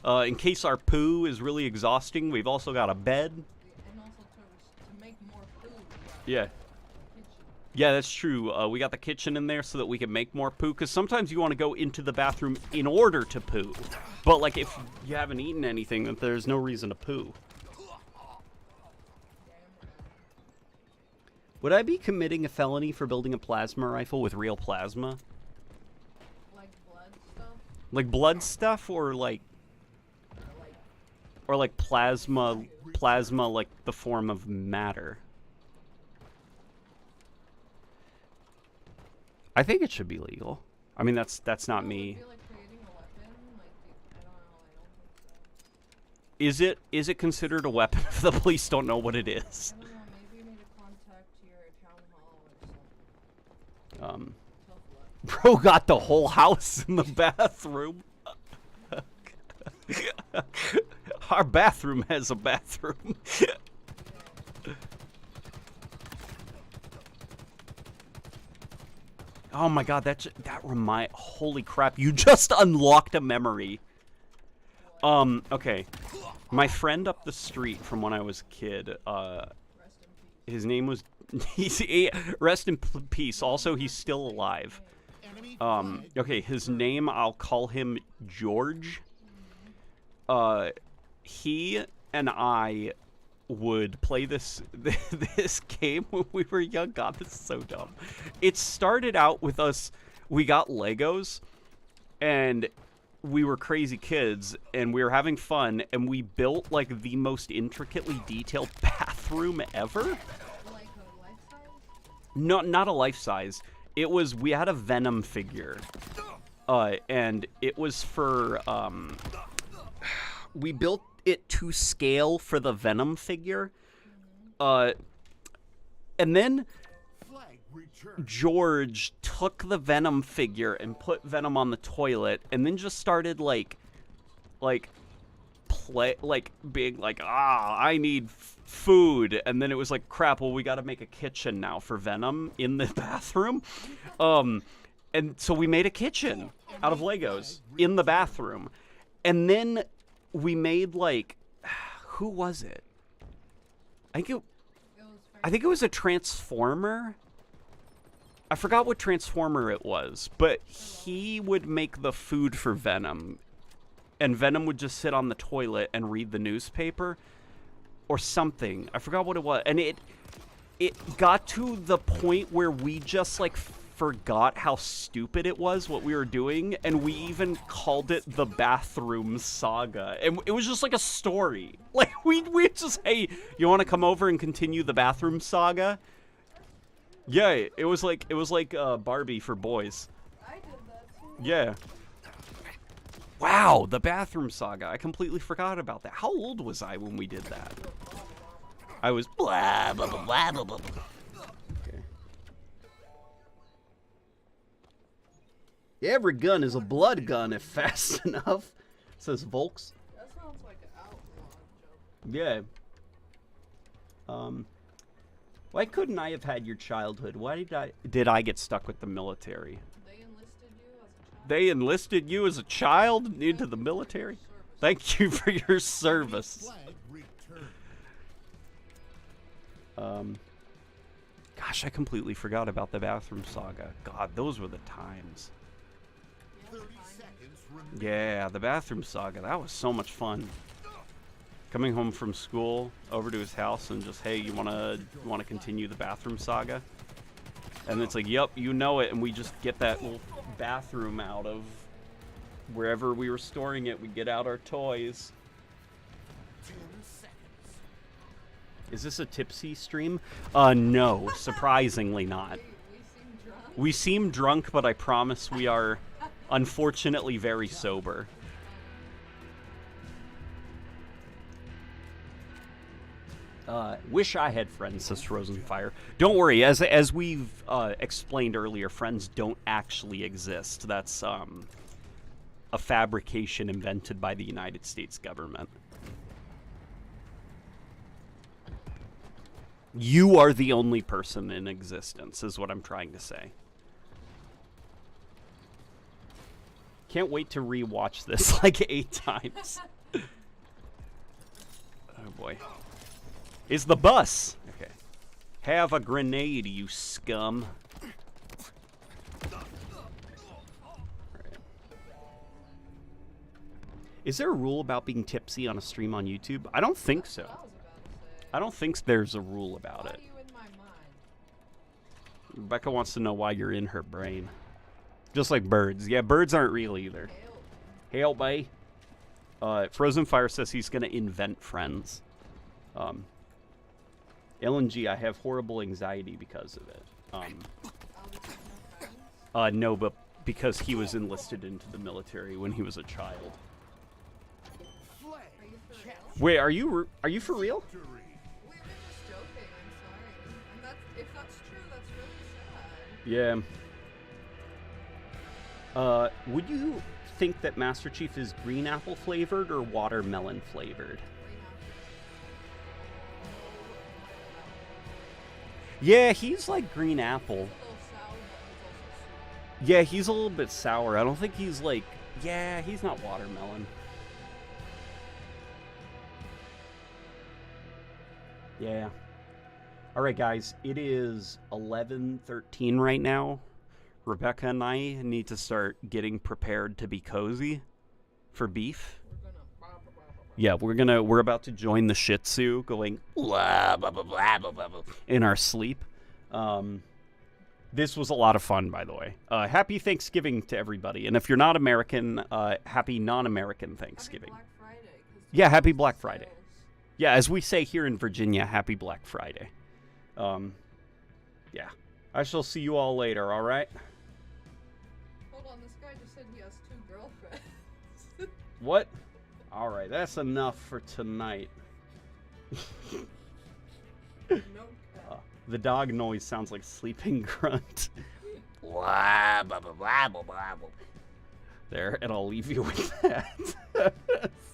In case our poo is really exhausting, we've also got a bed. And also to make more food. Yeah. Yeah, that's true. We got the kitchen in there so that we can make more poo. Because sometimes you want to go into the bathroom in order to poo. But, like, if you haven't eaten anything, then there's no reason to poo. Would I be committing a felony for building a plasma rifle with real plasma? Like blood stuff? Like blood stuff or like... Or like plasma like the form of matter? I think it should be legal. I mean, that's not me. Would it be like creating a weapon? Like, I don't know. I don't think so. Is it considered a weapon if the police don't know what it is? I don't know. Maybe you need to contact your town hall or something. Tough luck. Bro got the whole house in the bathroom. Our bathroom has a bathroom. Oh my god, holy crap, you just unlocked a memory. Okay. My friend up the street from when I was a kid, his name was, rest in peace, also he's still alive. Okay, his name, I'll call him George. He and I would play this game when we were young. God, this is so dumb. It started out with us, we got Legos, and we were crazy kids, and we were having fun, and we built, like, the most intricately detailed bathroom ever. Like a life size? No, not a life-size. It was, we had a Venom figure, and it was for, we built it to scale for the Venom figure, and then George took the Venom figure and put Venom on the toilet, and then just started being like, I need food, and then it was like, crap, well, we got to make a kitchen now for Venom in the bathroom, and so we made a kitchen out of Legos in the bathroom, and then we made, like, who was it? I think it was a Transformer. I forgot what Transformer it was, but he would make the food for Venom, and Venom would just sit on the toilet and read the newspaper or something. I forgot what it was, and it got to the point where we just, like, forgot how stupid it was what we were doing, and we even called it the Bathroom Saga, and it was just like a story. Like, we just, hey, you want to come over and continue the Bathroom Saga? Yeah, it was like Barbie for boys. I did that too. Yeah. Wow, the Bathroom Saga. I completely forgot about that. How old was I when we did that? I was blah blah blah blah blah blah. Okay. Every gun is a blood gun if fast enough, says Volks. That sounds like an outlaw joke. Yeah. Why couldn't I have had your childhood? Why did I get stuck with the military? They enlisted you as a child? They enlisted you as a child into the military? Thank you for your service. God, Gosh, I completely forgot about the bathroom saga. God, those were the times. 30 seconds remaining. Yeah, the bathroom saga. That was so much fun. Coming home from school, over to his house, and just, hey, you wanna continue the bathroom saga? And it's like, yep, you know it, and we just get that little bathroom out of wherever we were storing it. We get out our toys. 10 seconds. Is this a tipsy stream? No, surprisingly not. We seem drunk. We seem drunk, but I promise we are, unfortunately, very sober. Wish I had friends, says Rosenfire. Don't worry, as we've explained earlier, friends don't actually exist. That's a fabrication invented by the United States government. You are the only person in existence, is what I'm trying to say. Can't wait to rewatch this like 8 times. Oh boy. Is the bus. Okay. Have a grenade, you scum. Alright. Is there a rule about being tipsy on a stream on YouTube? I don't think so. I was about to say. I don't think there's a rule about Why it. are you in my mind? Rebecca wants to know why you're in her brain. Just like birds. Yeah, birds aren't real either. Hail. Hail, bay. Frozen Fire says he's going to invent friends. LNG, I have horrible anxiety because of it. Oh, because no friends? No, but because he was enlisted into the military when he was a child. Flag Are you for real? Wait, are you for real? victory. We were just joking, I'm sorry. And if that's true, that's really sad. Yeah. Would you think that Master Chief is green apple flavored or watermelon flavored? Yeah, he's like green apple. A little sour, but it's also sweet. Yeah, he's a little bit sour. I don't think he's like... Yeah, he's not watermelon. Yeah. Alright, guys. It is 11:13 right now. Rebecca and I need to start getting prepared to be cozy for beef. Yeah, we're about to join the Shih Tzu, going blah, blah, blah, blah, blah, blah, blah, in our sleep. This was a lot of fun, by the way. Happy Thanksgiving to everybody, and if you're not American, happy non-American Thanksgiving. Happy Black Friday. 'Cause Yeah, happy tomorrow's Black the Friday. sales. Yeah, as we say here in Virginia, happy Black Friday. Yeah, I shall see you all later. All right. Hold on, this guy just said he has 2 girlfriends. What? All right, that's enough for tonight. No cap. The dog noise sounds like sleeping Grunt. Blah, blah, blah, blah, blah, blah. There, and I'll leave you with that.